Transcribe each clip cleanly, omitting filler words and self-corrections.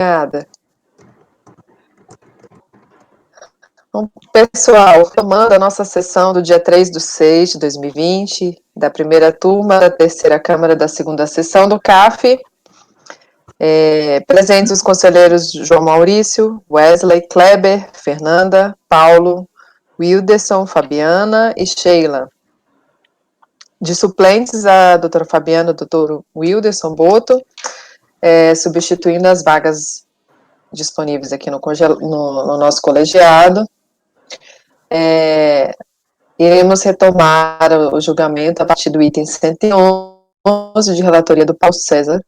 Obrigada. Bom, pessoal, tomando a nossa sessão do dia 3/6 de 2020, da primeira turma, da terceira Câmara, da segunda sessão do CAF, presentes os conselheiros João Maurício, Wesley, Kleber, Fernanda, Paulo, Wilderson, Fabiana e Sheila. De suplentes, a doutora Fabiana, o doutor Wilderson Boto, substituindo as vagas disponíveis aqui no nosso colegiado. Iremos retomar o julgamento a partir do item 111 de relatoria do Paulo César,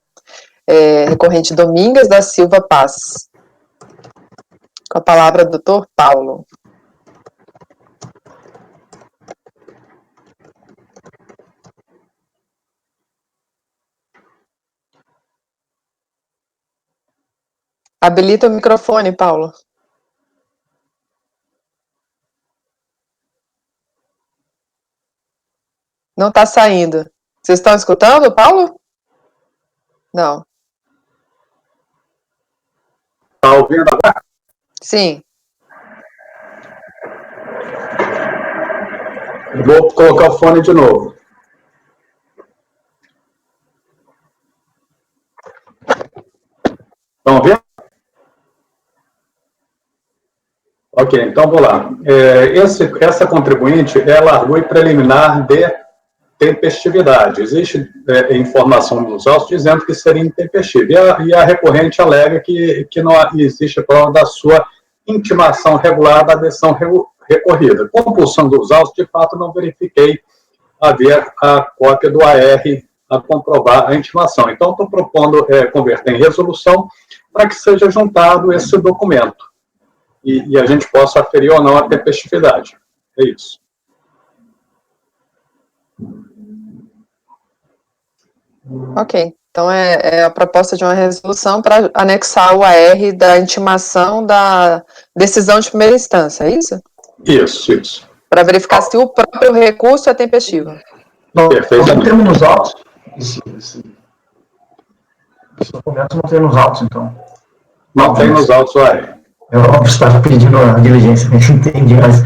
recorrente Domingas da Silva Paz. Com a palavra, doutor Paulo. Habilita o microfone, Paulo. Não está saindo. Vocês estão escutando, Paulo? Não. Está ouvindo agora? Sim. Vou colocar o fone de novo. Estão ouvindo? Ok, então vou lá. Essa contribuinte é largura preliminar de tempestividade. Existe informação nos autos dizendo que seria intempestivo. E a recorrente alega que não existe prova da sua intimação regular da decisão recorrida. Compulsão dos autos, de fato, não verifiquei haver a cópia do AR a comprovar a intimação. Então, estou propondo converter em resolução para que seja juntado esse documento. E a gente possa aferir ou não a tempestividade. É isso. Ok. Então, é a proposta de uma resolução para anexar o AR da intimação da decisão de primeira instância, é isso? Isso. Para verificar se o próprio recurso é tempestivo. Perfeitamente. Não temos nos autos. Esse documento não tem nos autos, então. Não tem nos autos o AR. É óbvio que você está pedindo a diligência, né? Entendi, mas,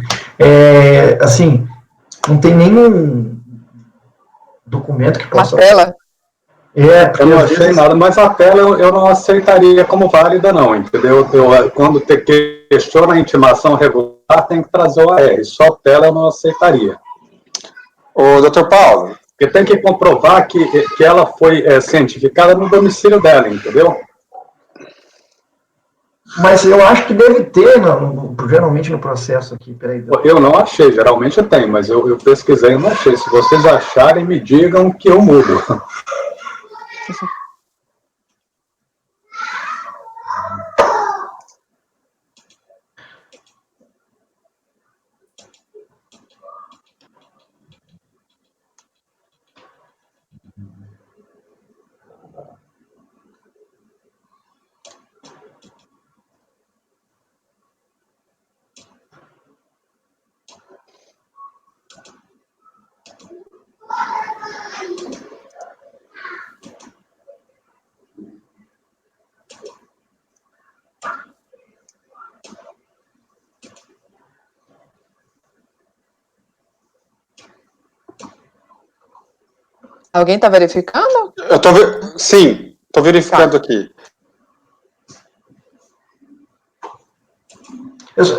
assim, não tem nenhum documento que possa... Uma tela? Eu não achei nada, mas a tela eu não aceitaria como válida, não, entendeu? Quando questiona a intimação regular, tem que trazer o AR. Só tela eu não aceitaria. Ô, doutor Paulo. Porque tem que comprovar que ela foi cientificada no domicílio dela, entendeu? Mas eu acho que deve ter, geralmente no processo aqui. Peraí. Eu não achei, geralmente tem, mas eu pesquisei e não achei. Se vocês acharem, me digam que eu mudo. Alguém está verificando? Sim, estou verificando aqui.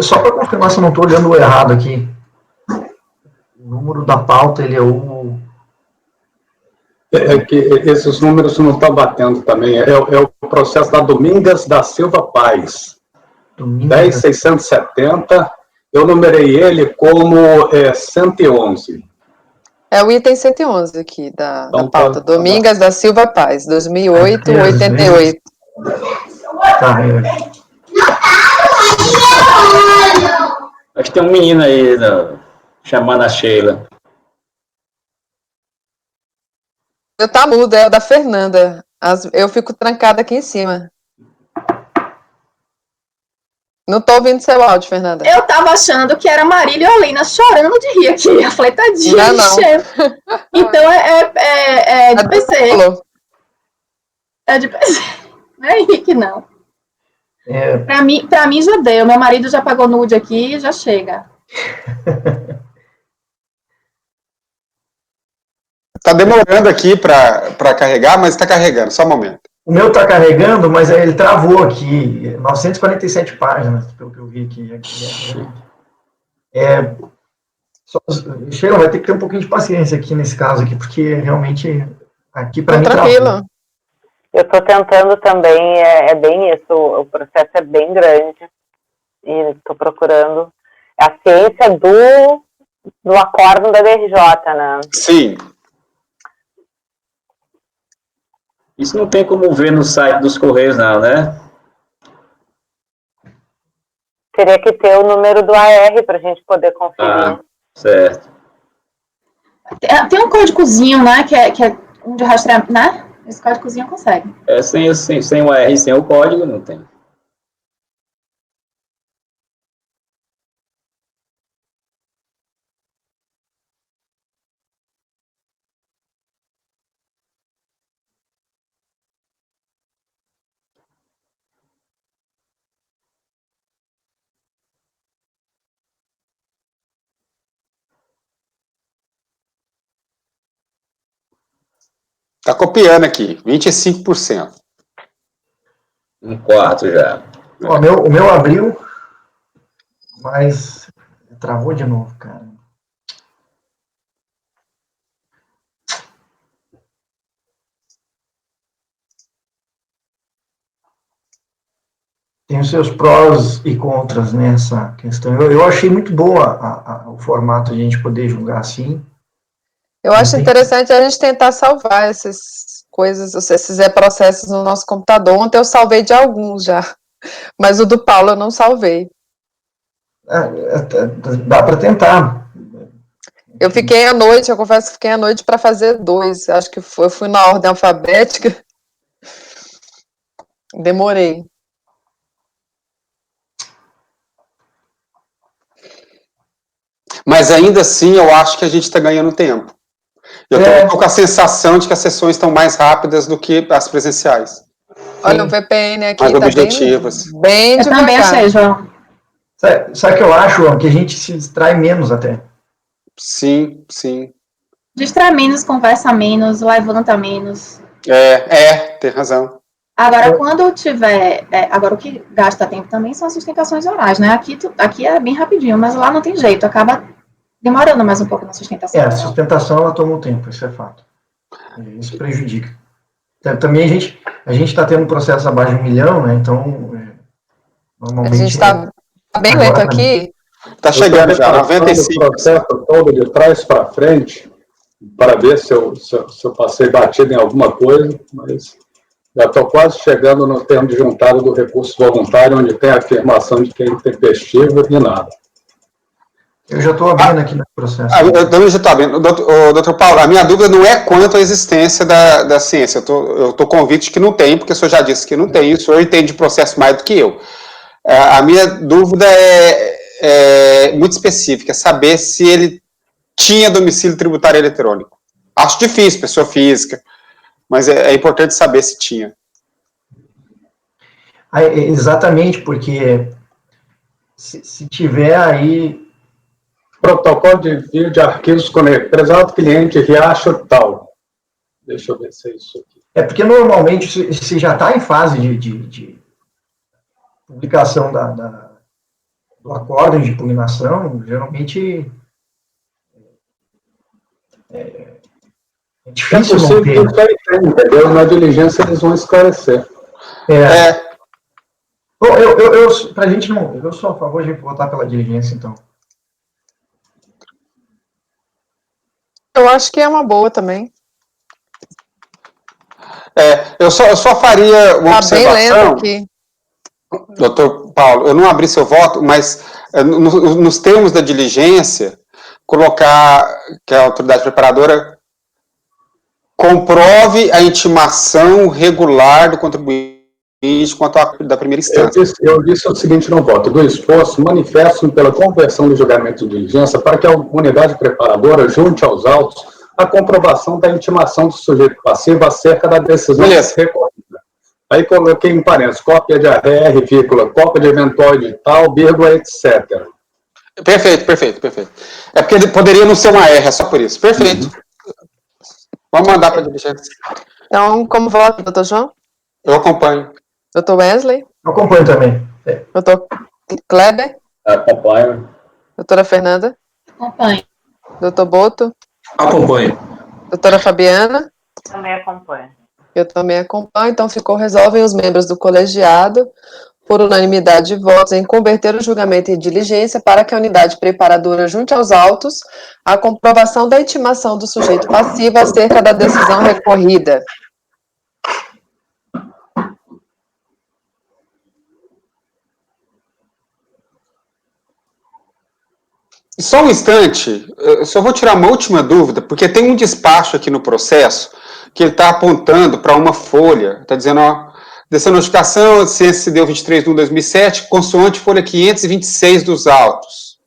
Só para confirmar se eu não estou olhando errado aqui. O número da pauta, ele é o... É que esses números não estão batendo também. É o processo da Domingas da Silva Paz. 10.670. Eu numerei ele como 111. É o item 111 aqui da pauta. Domingas da Silva Paz, 2008, 88. Tá, Acho que tem um menino aí chamando a Sheila. Eu tá mudo, é o da Fernanda. Eu fico trancada aqui em cima. Não tô ouvindo seu áudio, Fernanda. Eu tava achando que era Marília e Olina chorando de rir aqui. Eu falei, tadinha, chefe. Então é de PC. É de PC. Não é Henrique, não. Pra mim já deu. Meu marido já pagou nude aqui, já chega. Tá demorando aqui para carregar, mas está carregando, só um momento. O meu tá carregando, mas ele travou aqui. 947 páginas, pelo que eu vi aqui. Sheila, vai ter que ter um pouquinho de paciência aqui nesse caso aqui, porque realmente aqui para mim tranquilo. travou. Eu estou tentando também, é bem isso, o processo é bem grande, e estou procurando a ciência do acórdão da DRJ, né? Sim. Isso não tem como ver no site dos Correios, não, né? Teria que ter o número do AR para a gente poder conferir. Ah, certo. Tem um códigozinho, né, que é um de rastreamento, né? Esse códigozinho consegue. Sem o AR, sem o código, não tem. Tá copiando aqui, 25%. Um quarto já. Ó, o meu abriu, mas travou de novo, cara. Tem os seus prós e contras nessa questão. Eu achei muito boa o formato de a gente poder julgar assim. Eu acho interessante a gente tentar salvar essas coisas, esses processos no nosso computador. Ontem eu salvei de alguns já, mas o do Paulo eu não salvei. Dá para tentar. Eu fiquei à noite, eu confesso que fiquei à noite para fazer 2. Acho que eu fui na ordem alfabética. Demorei. Mas ainda assim, eu acho que a gente está ganhando tempo. Eu estou com a sensação de que as sessões estão mais rápidas do que as presenciais. Olha, o VPN aqui mais tá objetivas. bem Eu também devagar. achei, João. Sabe o que eu acho, João? Que a gente se distrai menos até. Sim, sim. Distrai menos, conversa menos, levanta menos. Tem razão. Agora, quando tiver... agora, o que gasta tempo também são as sustentações orais, né? Aqui é bem rapidinho, mas lá não tem jeito. Acaba demorando mais um pouco na sustentação. A sustentação, ela toma um tempo, isso é fato. Isso prejudica. Também a gente está tendo um processo abaixo de 1 milhão, né? Então, normalmente... A gente está bem lento aqui. Está chegando já, 95. O processo todo de trás para frente, para ver se eu passei batido em alguma coisa, mas já estou quase chegando no termo de juntado do recurso voluntário, onde tem a afirmação de que é intempestivo e nada. Eu já estou abrindo aqui no processo. Eu também já estou abrindo. Doutor Paulo, a minha dúvida não é quanto à existência da ciência. Eu estou convicto de que não tem, porque o senhor já disse que não tem. O senhor entende de processo mais do que eu. A minha dúvida é muito específica, é saber se ele tinha domicílio tributário eletrônico. Acho difícil, pessoa física, mas é importante saber se tinha. Exatamente, porque se tiver aí... Protocolo de envio de arquivos conectados, prezado cliente, Riacho tal. Deixa eu ver se é isso aqui. Porque normalmente, se já está em fase de publicação do acórdão de impugnação, geralmente é difícil não ter. Entendeu? Na diligência eles vão esclarecer. Pra gente não, eu sou a favor de votar pela diligência, então. Eu acho que é uma boa também. Eu só faria uma observação. Bem lento aqui. Doutor Paulo, eu não abri seu voto, mas nos termos da diligência, colocar que a autoridade preparadora comprove a intimação regular do contribuinte quanto à da primeira instância. Eu disse o seguinte no voto: do esforço, manifesto pela conversão do julgamento de diligência para que a unidade preparadora junte aos autos a comprovação da intimação do sujeito passivo acerca da decisão recorrida. Aí coloquei em parênteses, cópia de AR, vírgula, cópia de eventual edital, vírgula, etc. Perfeito. É porque ele poderia não ser uma R, é só por isso. Perfeito. Vamos mandar para a dirigente. Então, como vota, doutor João? Eu acompanho. Doutor Wesley? Eu acompanho também. Doutor Kleber? Acompanho. Doutora Fernanda? Acompanho. Doutor Boto? Acompanho. Doutora Fabiana? Também acompanho. Eu também acompanho, então resolvem os membros do colegiado, por unanimidade de votos, em converter o julgamento em diligência para que a unidade preparadora junte aos autos a comprovação da intimação do sujeito passivo acerca da decisão recorrida. Só um instante, eu só vou tirar uma última dúvida, porque tem um despacho aqui no processo que ele está apontando para uma folha, está dizendo, ó, dessa notificação, a ciência se deu 23 de 2007, consoante folha 526 dos autos.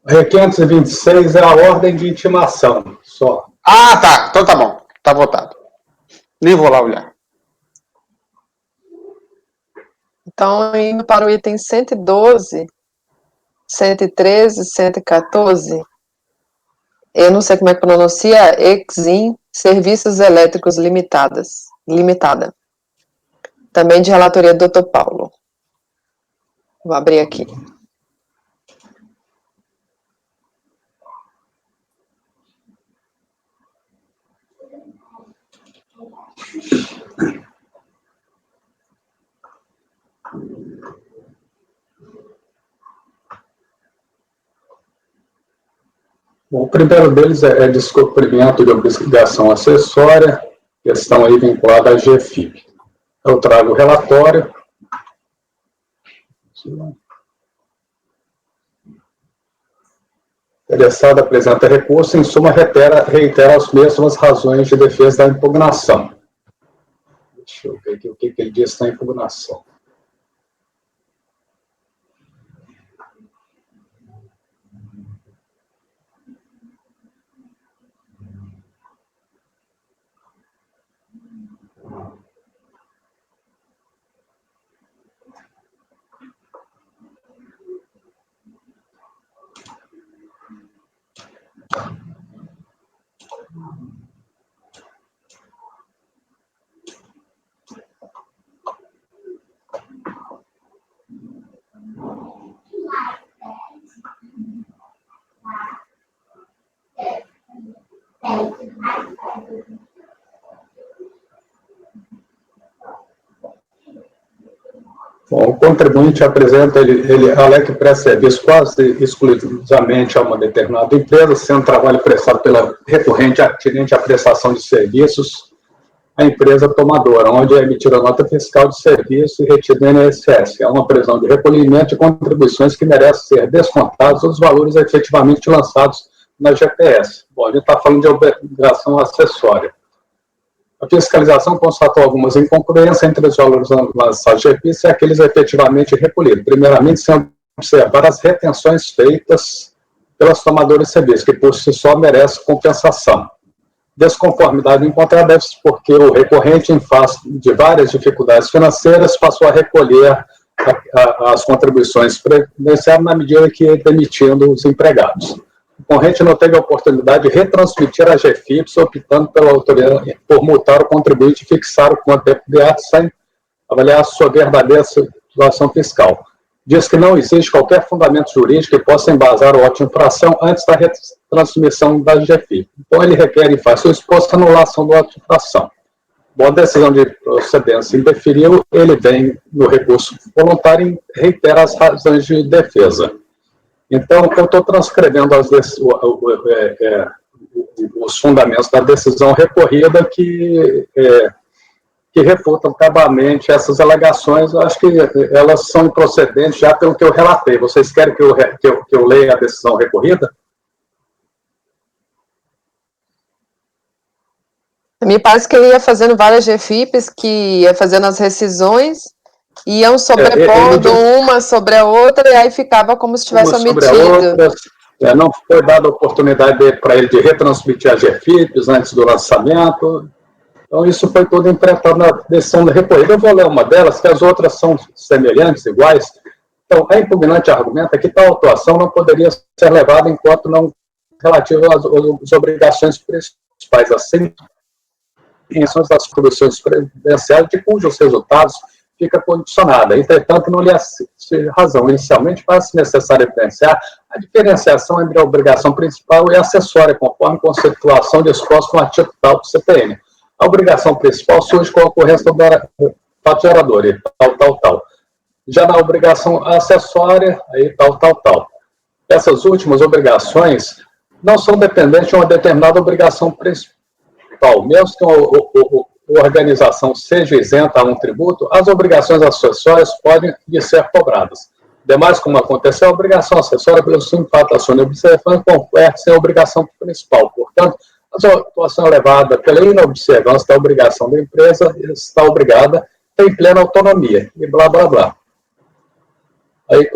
A 526 é a ordem de intimação, só. Ah, tá, então tá bom, tá votado. Nem vou lá olhar. Então, indo para o item 112, 113, 114, eu não sei como é que pronuncia, Exim Serviços Elétricos Limitada. Também de relatoria do Dr. Paulo. Vou abrir aqui. Bom, o primeiro deles é descumprimento de obrigação acessória, questão aí vinculada à GFIP. Eu trago o relatório. O interessado apresenta recurso, em suma, reitera as mesmas razões de defesa da impugnação. Deixa eu ver aqui o que ele diz na impugnação. Bom, o contribuinte apresenta, ele alega que presta serviço quase exclusivamente a uma determinada empresa, sendo trabalho prestado pela recorrente atinente à prestação de serviços à empresa tomadora, onde é emitida nota fiscal de serviço e retida no INSS. É uma previsão de recolhimento de contribuições que merecem ser descontados dos valores efetivamente lançados na GPS. Bom, a gente está falando de obrigação acessória. A fiscalização constatou algumas incongruências entre os valores lançados de GFIP e aqueles efetivamente recolhidos. Primeiramente, sem observar as retenções feitas pelas tomadoras de serviço, que por si só merecem compensação. Desconformidade encontrada deve-se porque o recorrente, em face de várias dificuldades financeiras, passou a recolher as contribuições previdenciárias na medida que ia demitindo os empregados. O concorrente não teve a oportunidade de retransmitir a GFIPS, optando pela autoridade por multar o contribuinte e fixar o quanto é beato sem avaliar a sua verdadeira situação fiscal. Diz que não existe qualquer fundamento jurídico que possa embasar o auto de infração antes da retransmissão da GFIP. Então, ele requer, em face exposto, a anulação do auto de infração. Bom, a decisão de procedência indeferiu, ele vem no recurso voluntário e reitera as razões de defesa. Então, eu estou transcrevendo os fundamentos da decisão recorrida que refutam cabamente essas alegações. Acho que elas são improcedentes já pelo que eu relatei. Vocês querem que eu leia a decisão recorrida? Me parece que ele ia fazendo várias GFIPs, que ia fazendo as rescisões, iam sobrepondo uma sobre a outra, e aí ficava como se tivesse omitido. Não foi dada a oportunidade para ele de retransmitir as GFIPs antes do lançamento. Então, isso foi tudo enfrentado na decisão da recorrida. Eu vou ler uma delas, que as outras são semelhantes, iguais. Então, a impugnante argumenta que tal atuação não poderia ser levada enquanto não relativa às obrigações principais, assim, das produções previdenciárias, de cujos resultados fica condicionada. Entretanto, não lhe assiste razão. Inicialmente, faz-se necessário evidenciar a diferenciação entre a obrigação principal e acessória, conforme conceituação disposta no artigo tal do CPM. A obrigação principal surge com a ocorrência do fato gerador, e tal. Já na obrigação acessória, aí tal. Essas últimas obrigações não são dependentes de uma determinada obrigação principal. Mesmo que a organização seja isenta a um tributo, as obrigações acessórias podem ser cobradas. Demais, como aconteceu, a obrigação acessória pelo simples fato da sua inobservância converte-se em obrigação principal. Portanto, a situação levada pela inobservância da obrigação da empresa está obrigada, tem plena autonomia, e blá, blá, blá. Aí,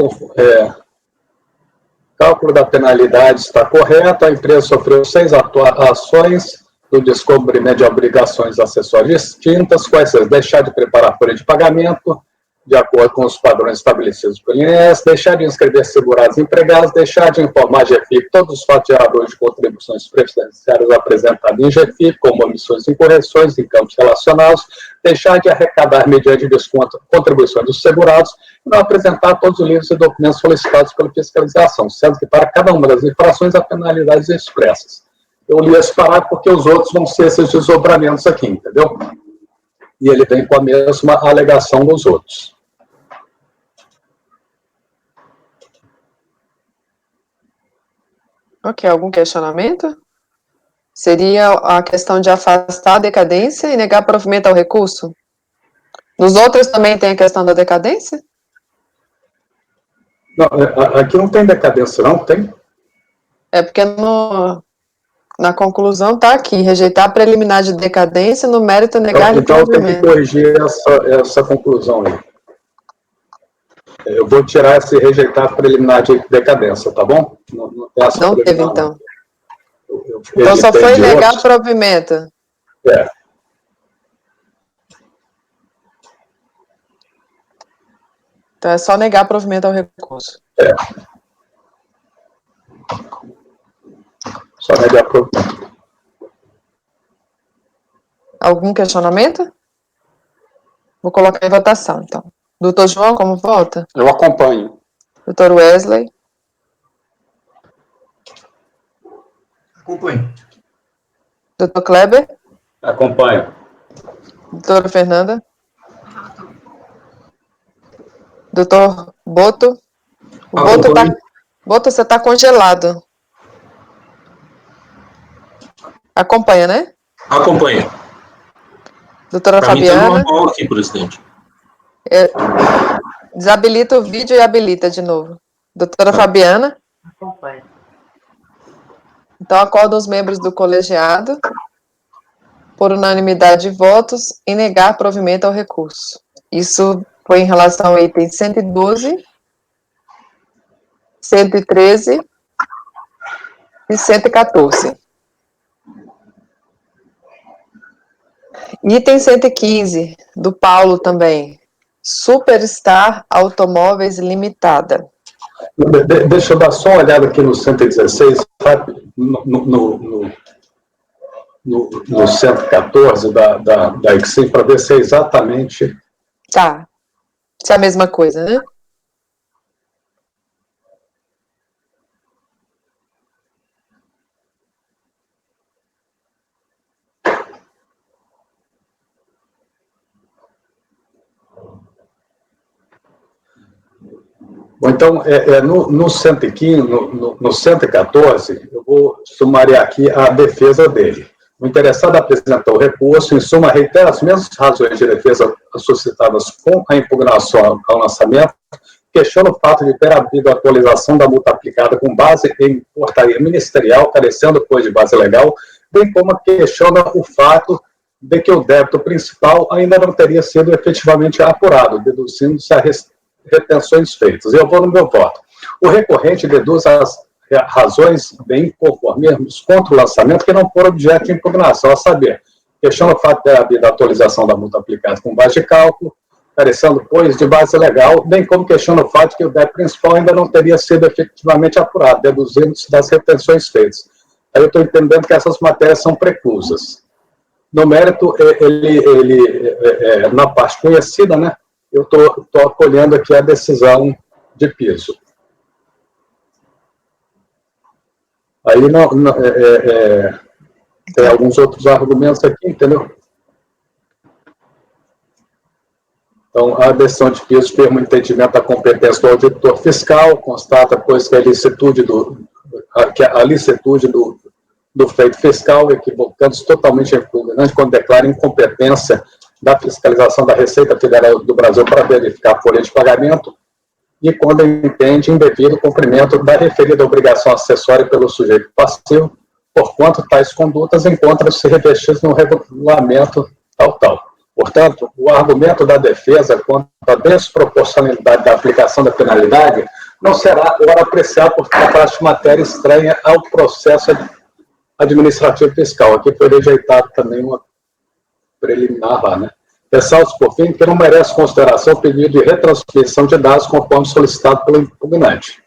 cálculo da penalidade está correto, a empresa sofreu 6 ações do descobrimento de obrigações acessórias distintas, quais são: deixar de preparar folha de pagamento, de acordo com os padrões estabelecidos pelo INSS, deixar de inscrever segurados empregados, deixar de informar a GFIP todos os fatos geradores de contribuições previdenciárias apresentados em GFIP, como omissões e incorreções em campos relacionados, deixar de arrecadar mediante desconto contribuições dos segurados, e não apresentar todos os livros e documentos solicitados pela fiscalização, sendo que para cada uma das infrações há penalidades expressas. Eu li esse parágrafo porque os outros vão ser esses desdobramentos aqui, entendeu? E ele vem com a mesma alegação dos outros. Ok, algum questionamento? Seria a questão de afastar a decadência e negar provimento ao recurso? Nos outros também tem a questão da decadência? Não, aqui não tem decadência, não? Tem? É porque na conclusão está aqui, rejeitar a preliminar de decadência, no mérito negar então eu tenho que provimento. corrigir essa conclusão aí. Eu vou tirar esse rejeitar a preliminar de decadência, tá bom? Não teve, então. Então só foi negar provimento. É. Então é só negar provimento ao recurso. É. Só negar provimento. Algum questionamento? Vou colocar em votação, então. Doutor João, como vota? Eu acompanho. Doutor Wesley? Acompanho. Doutor Kleber? Acompanho. Doutora Fernanda? Doutor Boto? O Boto, você está congelado. Acompanha, né? Acompanha. Doutora Pra Fabiana? mim tá normal aqui, presidente. Desabilita o vídeo e habilita de novo. Doutora Fabiana? Acompanho. Então, acordam os membros do colegiado, por unanimidade de votos, em negar provimento ao recurso. Isso foi em relação ao item 112, 113 e 114. Item 115, do Paulo também. Superstar Automóveis Limitada. Deixa eu dar só uma olhada aqui no 116, no 114 da Exim, para ver se é exatamente... Tá. Se é a mesma coisa, né? Bom, então, no 115, no 114, eu vou sumariar aqui a defesa dele. O interessado apresentou o recurso, em suma, reitera as mesmas razões de defesa suscitadas com a impugnação ao lançamento, questiona o fato de ter havido atualização da multa aplicada com base em portaria ministerial, carecendo, pois, de base legal, bem como questiona o fato de que o débito principal ainda não teria sido efetivamente apurado, deduzindo-se a retenções feitas. Eu vou no meu voto. O recorrente deduz as razões bem conformes contra o lançamento que não foram objeto de impugnação, a saber, Questiona o fato da atualização da multa aplicada com base de cálculo, carecendo, pois, de base legal, bem como questiona o fato que o débito principal ainda não teria sido efetivamente apurado, deduzindo-se das retenções feitas. Aí eu estou entendendo que essas matérias são preclusas. No mérito, na parte conhecida, né, eu estou acolhendo aqui a decisão de piso. Aí tem alguns outros argumentos aqui, entendeu? Então, a decisão de piso firma o entendimento da competência do auditor fiscal, constata, pois, que a licitude do feito fiscal, equivocando-se totalmente impugnante quando declara incompetência da fiscalização da Receita Federal do Brasil para verificar a folha de pagamento e quando entende indevido cumprimento da referida obrigação acessória pelo sujeito passivo, porquanto tais condutas encontram-se revestidas no regulamento tal. Portanto, o argumento da defesa quanto à desproporcionalidade da aplicação da penalidade não será ora apreciado por tratar de matéria estranha ao processo administrativo fiscal. Aqui foi rejeitado também uma preliminar lá, né? Ressalta, por fim, que não merece consideração o pedido de retransmissão de dados conforme solicitado pelo impugnante.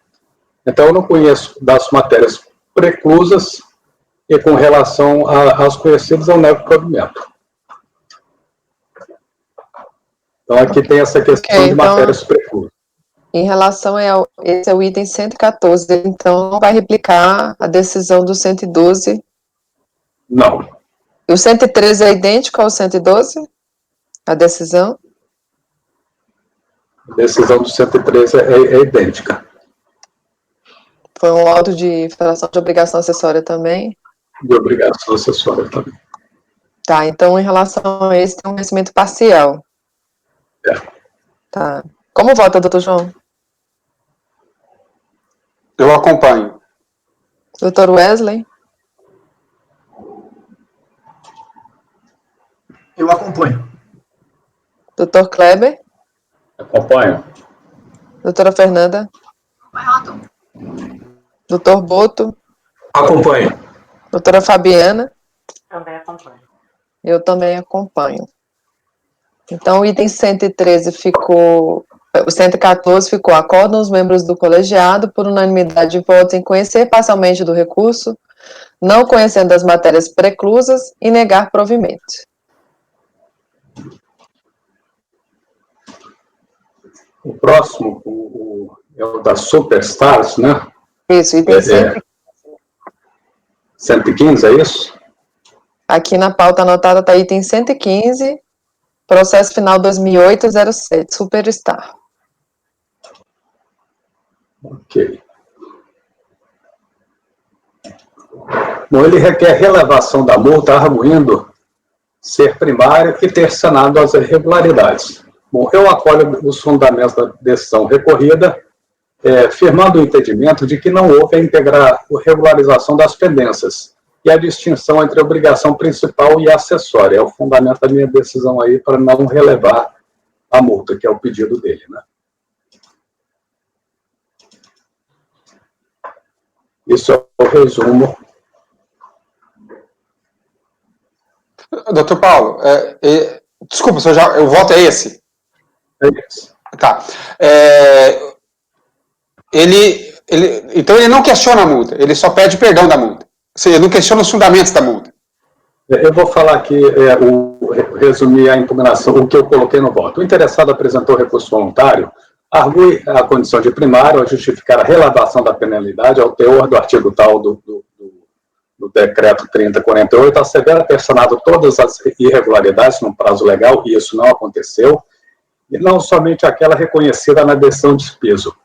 Então, eu não conheço das matérias preclusas e com relação às conhecidas, eu nego o provimento. Então, aqui tem essa questão de matérias preclusas. Em relação esse é o item 114, então não vai replicar a decisão do 112? Não. O 113 é idêntico ao 112? A decisão? A decisão do 113 é idêntica. Foi um auto de infração de obrigação acessória também? De obrigação acessória também. Tá, então em relação a esse tem um conhecimento parcial. Tá. Como vota, doutor João? Eu acompanho. Doutor Wesley? Eu acompanho. Doutor Kleber? Acompanho. Doutora Fernanda? Doutor Boto? Acompanho. Doutora Fabiana? Também acompanho. Eu também acompanho. Então, o item 113 ficou... O 114 ficou: acordam os membros do colegiado, por unanimidade de votos, em conhecer parcialmente do recurso, não conhecendo as matérias preclusas e negar provimento. O próximo é o da Superstars, né? Isso, item 115, é isso? Aqui na pauta anotada está item 115, processo final 2008-07, Superstar. Ok. Bom, ele requer relevação da multa, arguindo ser primário e ter sanado as irregularidades. Bom, eu acolho os fundamentos da decisão recorrida, firmando o entendimento de que não houve a regularização das pendências e a distinção entre a obrigação principal e acessória. É o fundamento da minha decisão aí para não relevar a multa, que é o pedido dele, né? Isso é o resumo. Doutor Paulo, desculpa, o voto é esse? É isso. Tá. Então ele não questiona a multa, ele só pede perdão da multa. Ou seja, ele não questiona os fundamentos da multa. Eu vou falar aqui, resumir a impugnação, o que eu coloquei no voto. O interessado apresentou recurso voluntário, argue a condição de primário, a justificar a relevação da penalidade ao teor do artigo tal do decreto 3048, assevera ter sanado todas as irregularidades no prazo legal, e isso não aconteceu, e não somente aquela reconhecida na decisão de piso.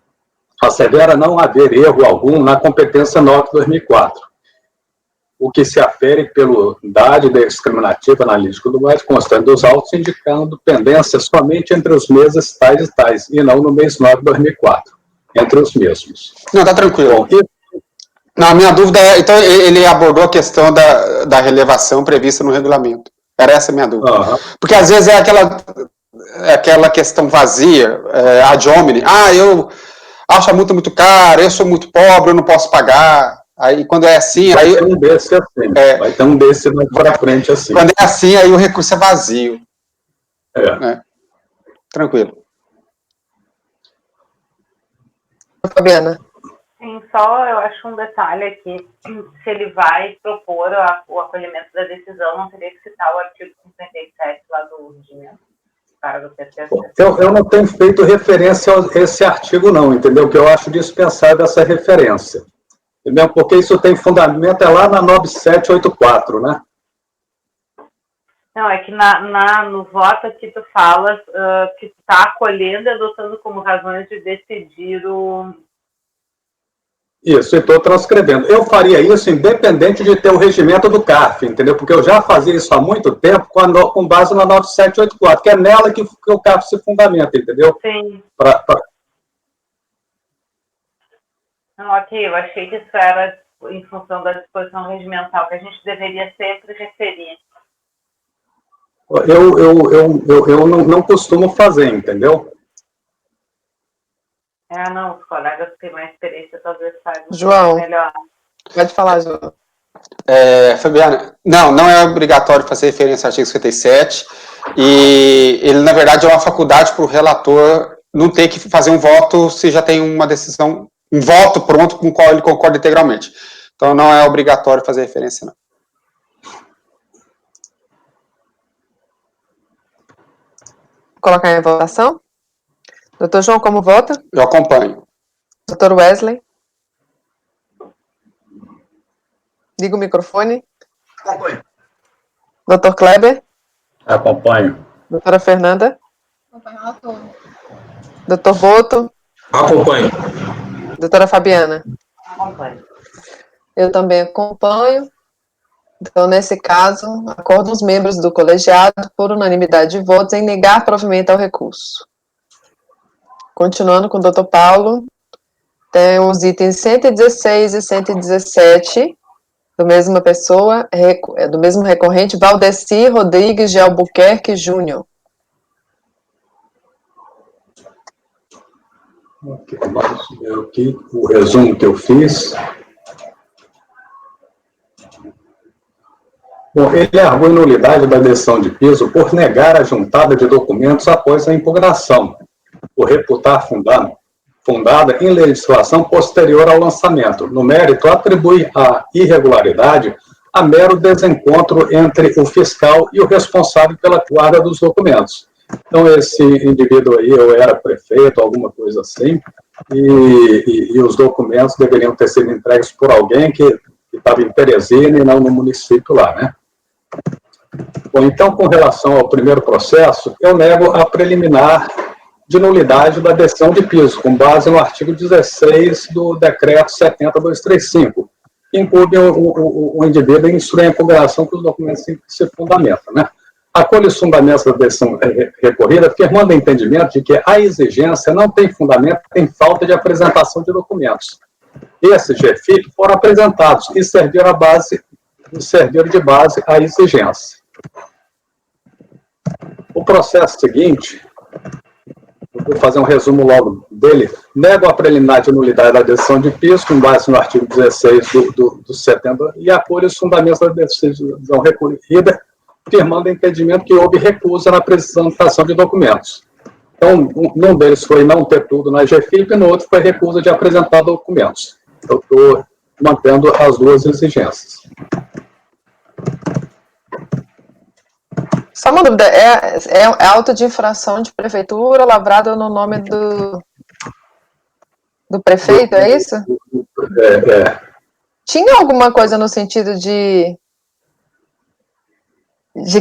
Assevera não haver erro algum na competência 9/2004, o que se afere pelo dado discriminativo analítico do mais constante dos autos, indicando pendência somente entre os meses tais e tais, e não no mês 9/2004, entre os mesmos. Não, tá tranquilo. Bom, não, a minha dúvida então ele abordou a questão da relevação prevista no regulamento. Era essa a minha dúvida. Porque às vezes é aquela questão vazia, ad hominem. Eu acho a multa muito cara, eu sou muito pobre, eu não posso pagar. Aí, quando é assim, Vai aí... ter um desse assim. Vai ter um desse mais para frente assim. Quando é assim, aí o recurso é vazio. É. Tranquilo. Fabiana. Sim, só eu acho um detalhe aqui, se ele vai propor o acolhimento da decisão, não teria que citar o artigo 57 lá do regimento, para você ter acesso. Eu não tenho feito referência a esse artigo não, entendeu? Que eu acho dispensável essa referência. Entendeu? Porque isso tem fundamento, é lá na 9784, né? Não, é que no voto aqui tu falas que tu está acolhendo e adotando como razões de decidir o... Isso, eu estou transcrevendo. Eu faria isso independente de ter o regimento do CARF, entendeu? Porque eu já fazia isso há muito tempo com base na 9784, que é nela que o CARF se fundamenta, entendeu? Sim. Não, ok, eu achei que isso era em função da disposição regimental, que a gente deveria sempre referir. Eu não costumo fazer, entendeu? Não, os colegas que têm mais experiência talvez saibam João. melhor. Pode falar, João. Fabiana, não é obrigatório fazer referência ao artigo 57, e ele, na verdade, é uma faculdade para o relator não ter que fazer um voto se já tem uma decisão, um voto pronto com o qual ele concorda integralmente. Então, não é obrigatório fazer referência, não. Vou colocar em votação. Doutor João, como vota? Eu acompanho. Doutor Wesley? Liga o microfone. Acompanho. Doutor Kleber? Acompanho. Doutora Fernanda? Acompanho o relator. Doutor Boto? Acompanho. Doutora Fabiana? Acompanho. Eu também acompanho. Então, nesse caso, acordam os membros do colegiado, por unanimidade de votos, em negar provimento ao recurso. Continuando com o doutor Paulo, tem os itens 116 e 117, do mesma pessoa, do mesmo recorrente, Valdeci Rodrigues de Albuquerque Júnior. Ok, vamos ver aqui o resumo que eu fiz. Bom, ele argou nulidade da decisão de piso por negar a juntada de documentos após a impugnação, por reputar fundada em legislação posterior ao lançamento. No mérito, atribui a irregularidade a mero desencontro entre o fiscal e o responsável pela guarda dos documentos. Então, esse indivíduo aí, eu era prefeito, alguma coisa assim, e os documentos deveriam ter sido entregues por alguém que estava em Teresina e não no município lá, né? Bom, então, com relação ao primeiro processo, eu nego a preliminar de nulidade da decisão de piso, com base no artigo 16 do decreto 70.235, que incumbe o indivíduo em instruir a impugnação que os documentos se fundamentam, né? Acolhe os fundamentos da decisão recorrida, firmando o entendimento de que a exigência não tem fundamento em falta de apresentação de documentos. Esses GFIP foram apresentados e serviram de base à exigência. O processo seguinte, eu vou fazer um resumo logo dele, nego a preliminar de nulidade da decisão de piso, com base no artigo 16 do 70, e acolhe os fundamentos da decisão recorrida, firmando o entendimento que houve recusa na apresentação de documentos. Então, um deles foi não ter tudo na GFIP, e no outro foi recusa de apresentar documentos. Eu estou mantendo as duas exigências. Só uma dúvida, é auto de infração de prefeitura lavrada no nome do prefeito, é isso? Tinha alguma coisa no sentido de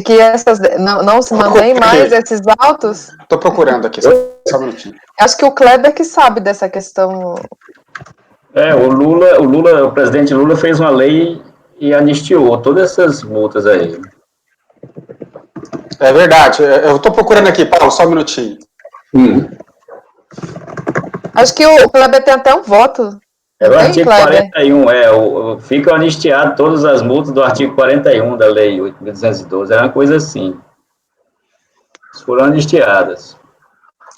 que essas não se mantém mais esses autos? Estou procurando aqui, só um minutinho. Acho que o Kleber que sabe dessa questão. O presidente Lula fez uma lei e anistiou todas essas multas aí. É verdade, eu estou procurando aqui, Paulo, só um minutinho. Acho que o Kleber tem até um voto. É o artigo 41, ficam anistiadas todas as multas do artigo 41 da lei 8.212, é uma coisa assim. Foram anistiadas.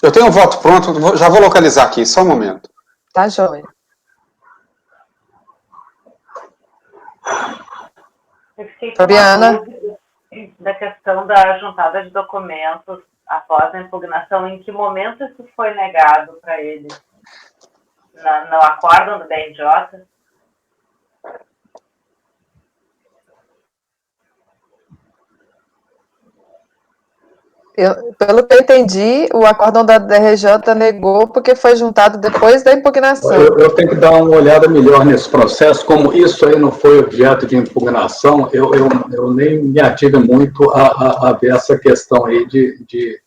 Eu tenho um voto pronto, já vou localizar aqui, só um momento. Tá, joia. Eu fiquei com Fabiana? uma dúvida da questão da juntada de documentos após a impugnação. Em que momento isso foi negado para ele? No acórdão do DRJ? Pelo que eu entendi, o acórdão da DRJ negou porque foi juntado depois da impugnação. Eu tenho que dar uma olhada melhor nesse processo. Como isso aí não foi objeto de impugnação, eu nem me ative muito a ver essa questão aí de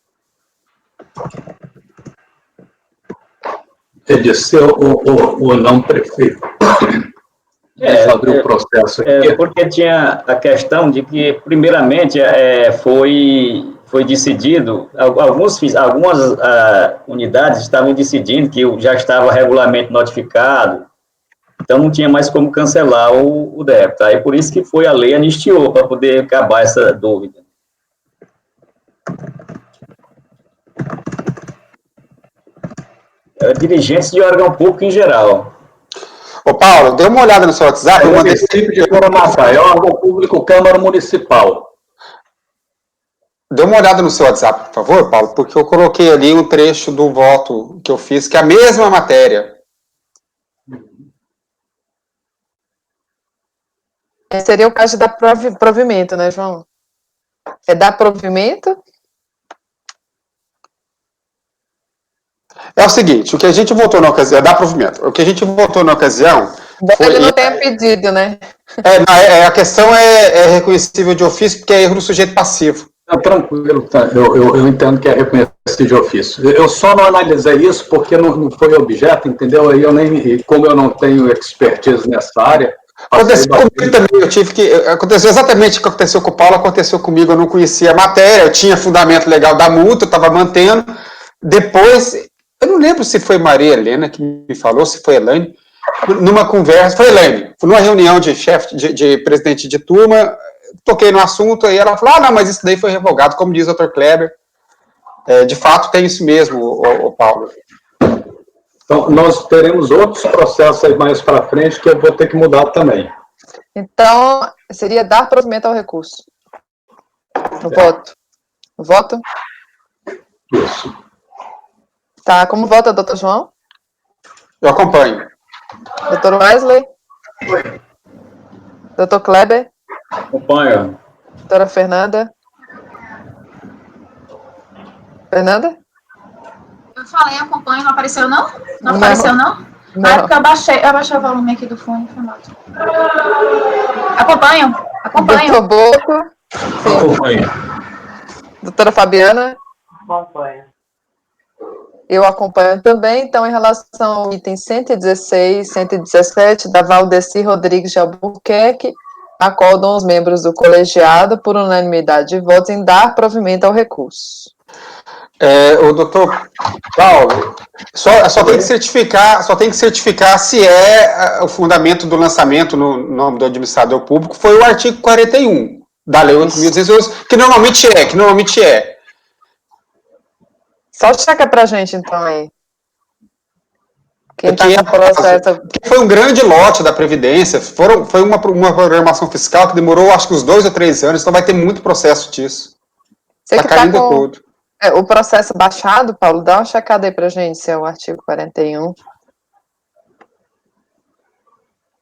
ser o não prefeito. Abrir o processo aqui. Porque tinha a questão de que, primeiramente, foi decidido, algumas unidades estavam decidindo que já estava regularmente notificado, então não tinha mais como cancelar o débito. Aí por isso que foi a lei anistiou, para poder acabar essa dúvida. Dirigentes de órgão público em geral. Ô, Paulo, dê uma olhada no seu WhatsApp. O município de Coronavaí é órgão público Câmara Municipal. Dê uma olhada no seu WhatsApp, por favor, Paulo, porque eu coloquei ali um trecho do voto que eu fiz, que é a mesma matéria. Seria o caso de dar provimento, né, João? É dar provimento? É o seguinte, o que a gente votou na ocasião, é dar provimento. O que a gente votou na ocasião... Ele não tenha pedido, né? A questão é reconhecível de ofício, porque é erro do sujeito passivo. Tranquilo, tá. Eu entendo que é reconhecido de ofício. Eu só não analisei isso porque não foi objeto, entendeu? Aí como eu não tenho expertise nessa área... Aconteceu comigo também, aconteceu exatamente o que aconteceu com o Paulo, aconteceu comigo, eu não conhecia a matéria, eu tinha fundamento legal da multa, eu estava mantendo, depois, eu não lembro se foi Maria Helena que me falou, se foi Elaine, numa conversa, foi Elaine, numa reunião de chefe, de presidente de turma, toquei no assunto, e ela falou, não, mas isso daí foi revogado, como diz o Dr. Kleber, de fato tem isso mesmo, o Paulo. Então, nós teremos outros processos aí mais para frente que eu vou ter que mudar também. Então, seria dar provimento ao recurso. No voto. O voto? Isso. Tá, como vota, doutor João? Eu acompanho. Doutor Wesley? Doutor Kleber? Acompanho. Doutora Fernanda? Fernanda? Eu falei, acompanho, não apareceu não? Não apareceu não? Não. Ah, porque eu abaixei o volume aqui do fone, foi mal. Acompanho. Doutor Boco? Sim. Acompanho. Doutora Fabiana? Acompanho. Eu acompanho também. Então, em relação ao item 116, 117, da Valdeci Rodrigues de Albuquerque, acordam os membros do colegiado, por unanimidade de votos, em dar provimento ao recurso. O doutor Paulo, só tem que certificar se o fundamento do lançamento no nome do administrador público foi o artigo 41 da Lei 8.211, que normalmente é. Só checa pra gente, então, aí. Quem está com o processo... Foi um grande lote da Previdência, foi uma programação fiscal que demorou, acho que uns 2 ou 3 anos, então vai ter muito processo disso. Está caindo tudo. O processo baixado, Paulo, dá uma checada aí pra gente, se é o artigo 41.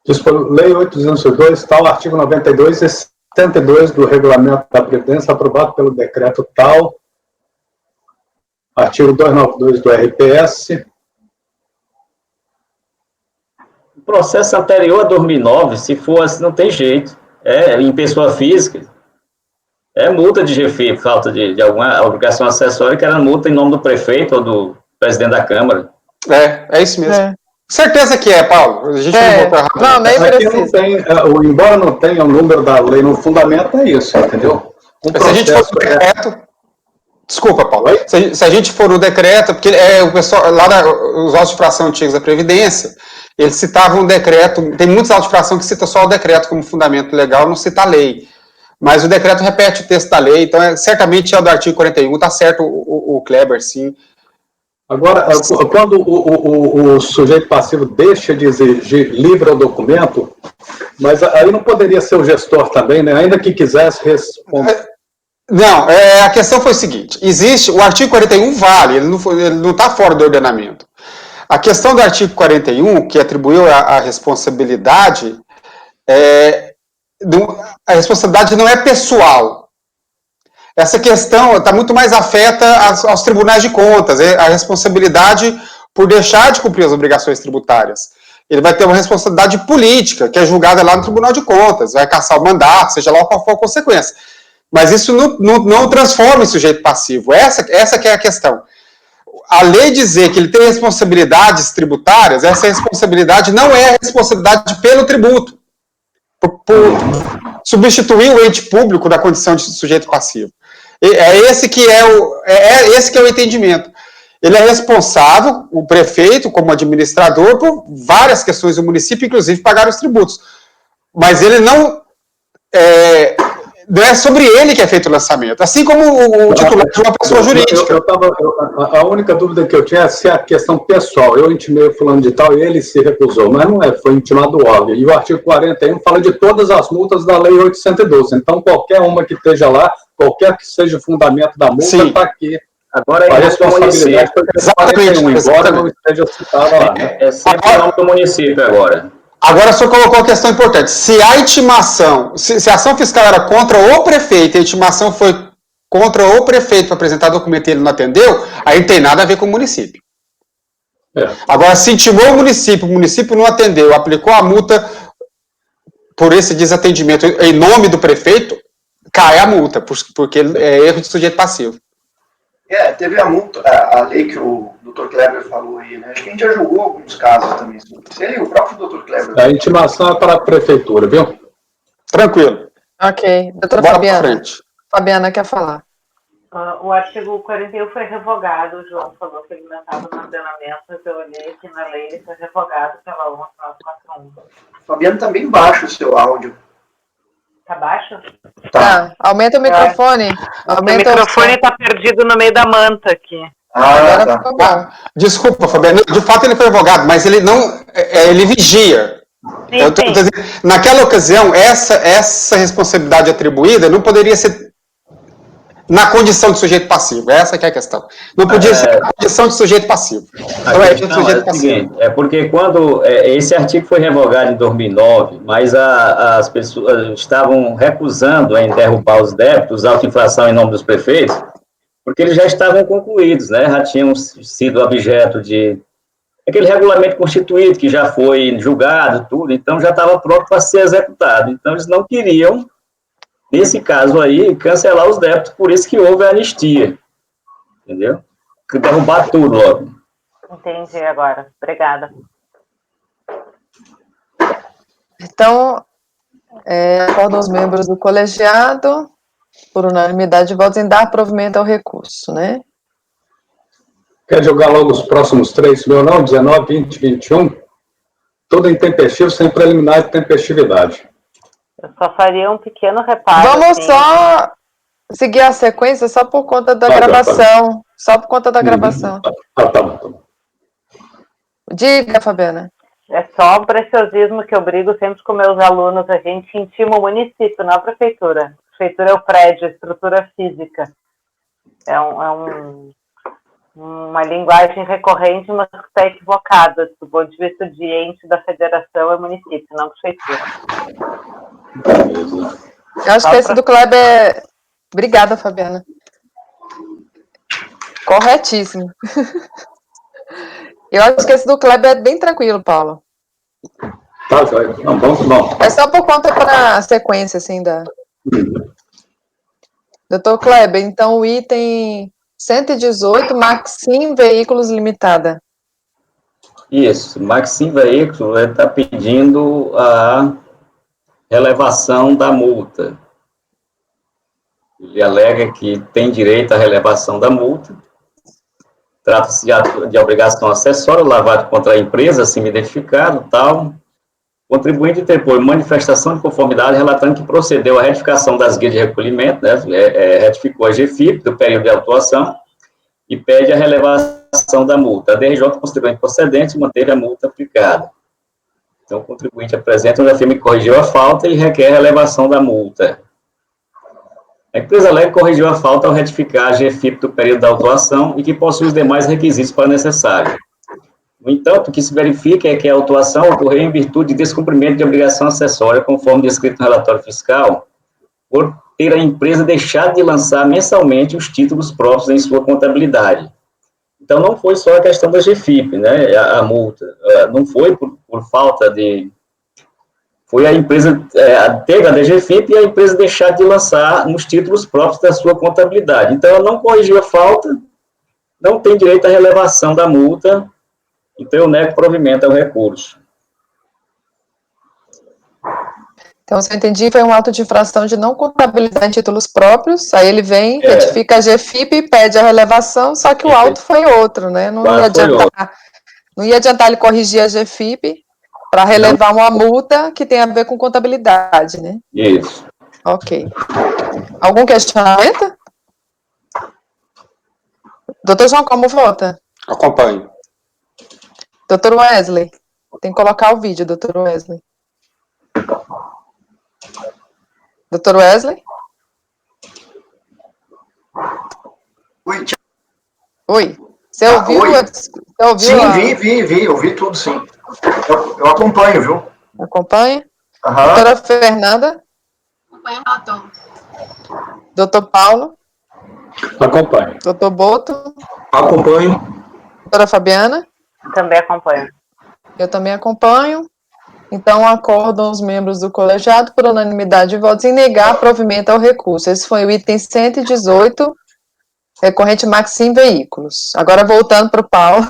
Diz por Lei 8.202, está o artigo 92 e 72 do Regulamento da Previdência, aprovado pelo decreto tal, artigo 292 do RPS. O processo anterior a 2009, se for assim, não tem jeito. Em pessoa física, multa de GFI, falta de alguma obrigação acessória, que era multa em nome do prefeito ou do presidente da Câmara. É isso mesmo. Certeza que Paulo. A gente não voltou errado. Não, nem Aqui precisa. não tem, embora não tenha o número da lei no fundamento, é isso, entendeu? Se a gente for no decreto... Desculpa, Paulo. Se a gente for no decreto, porque o pessoal, lá os autos de fração antigos da Previdência, eles citavam o decreto, tem muitos autos de fração que citam só o decreto como fundamento legal, não cita a lei. Mas o decreto repete o texto da lei, então certamente é o do artigo 41, tá certo o Kleber, sim. Agora, quando o sujeito passivo deixa de exigir livre ao documento, mas aí não poderia ser o gestor também, né? Ainda que quisesse responder. Não, a questão foi o seguinte, existe, o artigo 41 vale, ele não está fora do ordenamento. A questão do artigo 41, que atribuiu a responsabilidade, a responsabilidade não é pessoal. Essa questão está muito mais afeta aos tribunais de contas, a responsabilidade por deixar de cumprir as obrigações tributárias. Ele vai ter uma responsabilidade política, que é julgada lá no Tribunal de Contas, vai caçar o mandato, seja lá qual for a consequência. Mas isso não transforma em sujeito passivo. Essa que é a questão. A lei dizer que ele tem responsabilidades tributárias, essa responsabilidade não é responsabilidade pelo tributo, por substituir o ente público da condição de sujeito passivo. Esse que é o entendimento. Ele é responsável, o prefeito, como administrador, por várias questões do município, inclusive pagar os tributos. Mas ele não é sobre ele que é feito o lançamento, assim como o titular de uma pessoa jurídica. A única dúvida que eu tinha é se a questão pessoal, eu intimei o fulano de tal e ele se recusou, mas não foi intimado o órgão. E o artigo 41 fala de todas as multas da Lei 812, então qualquer uma que esteja lá, qualquer que seja o fundamento da multa, está aqui. Agora a responsabilidade foi exatamente, embora não esteja citada lá. É sempre o nome do município agora. Agora, só colocou uma questão importante. Se a intimação, se a ação fiscal era contra o prefeito e a intimação foi contra o prefeito para apresentar documento e ele não atendeu, aí não tem nada a ver com o município. Agora, se intimou o município não atendeu, aplicou a multa por esse desatendimento em nome do prefeito, cai a multa, porque é erro de sujeito passivo. Teve a multa, a lei que o Dr. Kleber falou aí, né? Acho que a gente já julgou alguns casos também. O próprio Dr. Kleber. A intimação é para a prefeitura, viu? Tranquilo. Ok. Doutora Fabiana. Fabiana quer falar. O artigo 41 foi revogado, o João falou que ele não estava no ordenamento, mas eu olhei aqui na lei, ele foi revogado pela 1.941. Fabiana, está bem baixo o seu áudio. Tá baixo? Tá. Aumenta o microfone. O microfone está perdido no meio da manta aqui. Agora ficou bom. Desculpa, Fabiana, de fato ele foi revogado, mas ele não, ele vigia. Sim. Dizendo, naquela ocasião, essa responsabilidade atribuída não poderia ser na condição de sujeito passivo. Essa que é a questão. Não podia ser na condição de sujeito passivo. É porque quando esse artigo foi revogado em 2009, mas as pessoas estavam recusando em derrubar os débitos, autoinflação em nome dos prefeitos, porque eles já estavam concluídos, né? Já tinham sido objeto de aquele regulamento constituído que já foi julgado, tudo, então já estava pronto para ser executado. Então eles não queriam, nesse caso aí, cancelar os débitos, por isso que houve a anistia, entendeu? Derrubar tudo logo. Entendi agora, obrigada. Então, acordam os membros do colegiado, por unanimidade de votos, em dar provimento ao recurso, né? Quer jogar logo os próximos 3, meu não? 19, 20, 21? Tudo intempestivo, sem preliminar de tempestividade. Eu só faria um pequeno reparo. Vamos assim. só seguir a sequência só por conta da gravação. Tá. Só por conta da gravação. Tá bom. Diga, Fabiana. É só um preciosismo que eu brigo sempre com meus alunos. A gente intima o município, não a prefeitura. A prefeitura é o prédio, a estrutura física. Uma linguagem recorrente, mas que está equivocada. Do ponto de vista de ente da federação, é município, não prefeitura. Eu acho que esse do Kleber... Obrigada, Fabiana. Corretíssimo. Eu acho que esse do Kleber é bem tranquilo, Paulo. Tá, joia. Não, bom. É só por conta da sequência, assim, da... Doutor Kleber, então o item 118, Maxim Veículos Limitada. Isso, Maxim Veículos está pedindo a relevação da multa. Ele alega que tem direito à relevação da multa. Trata-se de obrigação acessória, lavado contra a empresa, assim identificado, tal. O contribuinte interpõe manifestação de conformidade relatando que procedeu à retificação das guias de recolhimento, né, retificou a GFIP do período de autuação, e pede a relevação da multa. A DRJ considerou improcedente e manteve a multa aplicada. Então, o contribuinte apresenta onde afirma que corrigiu a falta e requer a relevação da multa. A empresa alega que corrigiu a falta ao retificar a GFIP do período da autuação e que possui os demais requisitos para necessário. No entanto, o que se verifica é que a autuação ocorreu em virtude de descumprimento de obrigação acessória, conforme descrito no relatório fiscal, por ter a empresa deixado de lançar mensalmente os títulos próprios em sua contabilidade. Então, não foi só a questão da GFIP, né, a multa, não foi por falta de... Foi a empresa, teve a DGFIP e a empresa deixar de lançar nos títulos próprios da sua contabilidade. Então, ela não corrigiu a falta, não tem direito à relevação da multa, então eu nego provimento ao recurso. Então, se eu entendi, foi um auto de infração de não contabilizar em títulos próprios, aí ele vem, retifica a GFIP e pede a relevação, só que o auto foi outro, né? Não ia adiantar ele corrigir a GFIP para relevar uma multa que tem a ver com contabilidade, né? Isso. Ok. Algum questionamento? Doutor João, como vota? Acompanho. Doutor Wesley, tem que colocar o vídeo, doutor Wesley. Doutor Wesley? Oi, tia. Oi. Você ouviu? Oi. Você ouviu sim, vi, ouvi tudo, sim. Eu acompanho, viu? Acompanha? Aham. Doutora Fernanda? Acompanha o relator. Doutor Paulo? Acompanho. Doutor Boto? Acompanho. Doutora Fabiana? Também acompanho. Eu também acompanho. Então, acordam os membros do colegiado por unanimidade de votos em negar provimento ao recurso. Esse foi o item 118, recorrente Maxim Veículos. Agora, voltando para o Paulo.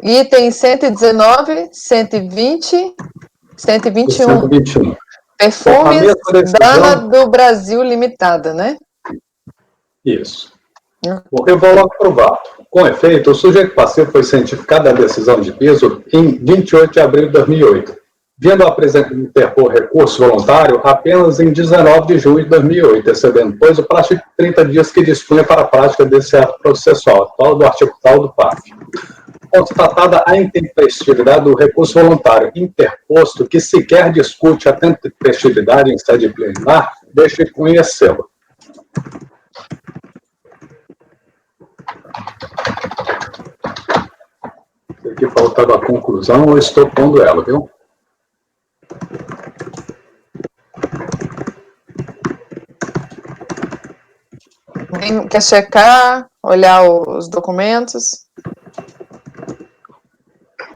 Item 119, 120, 121. 121. Perfumes Dana do Brasil Limitada, né? Isso. O revólogo aprovado. Com efeito, o sujeito passivo foi cientificado da decisão de piso em 28 de abril de 2008, vindo a interpor recurso voluntário apenas em 19 de junho de 2008, excedendo, pois, o prazo de 30 dias que dispunha para a prática desse ato processual, tal do artigo tal do PAF. Constatada a intempestividade do recurso voluntário interposto, que sequer discute a tempestividade em sede plenar, deixe de conhecê-lo. Aqui faltava a conclusão, eu estou pondo ela, viu? Alguém quer checar, olhar os documentos?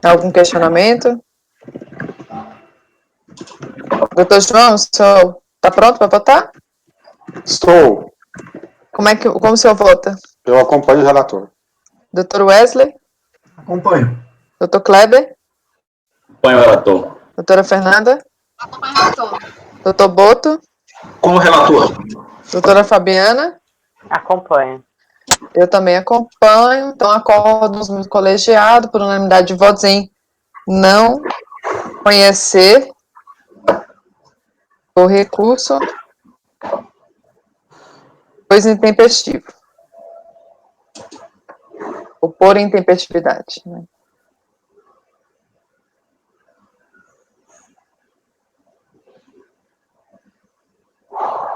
Algum questionamento? Doutor João, o senhor está pronto para votar? Estou. Como o senhor vota? Eu acompanho o relator. Doutor Wesley? Acompanho. Doutor Kleber? Acompanho o relator. Doutora Fernanda? Acompanha o relator. Doutor Boto? Com o relator. Doutora Fabiana? Acompanho. Eu também acompanho. Então, acordo no colegiado por unanimidade de votos em não conhecer o recurso, pois intempestivo. Ou por intempestividade, né?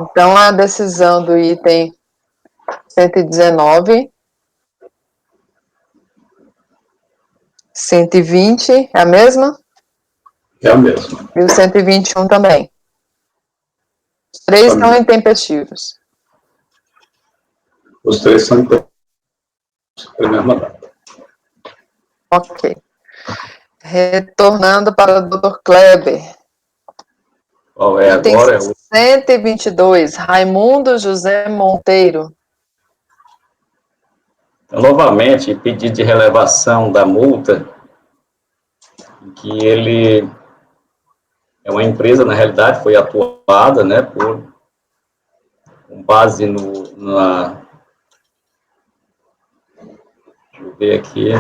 Então, a decisão do item 119, 120, é a mesma? É a mesma. E o 121 também. Os três são intempestivos. Os três são primeiro mandato. Ok. Retornando para o Dr. Kleber. Qual é Item agora? 122, Raimundo José Monteiro. Então, novamente, pedido de relevação da multa, que ele é uma empresa, na realidade, foi atuada, né, com base deixa eu ver aqui.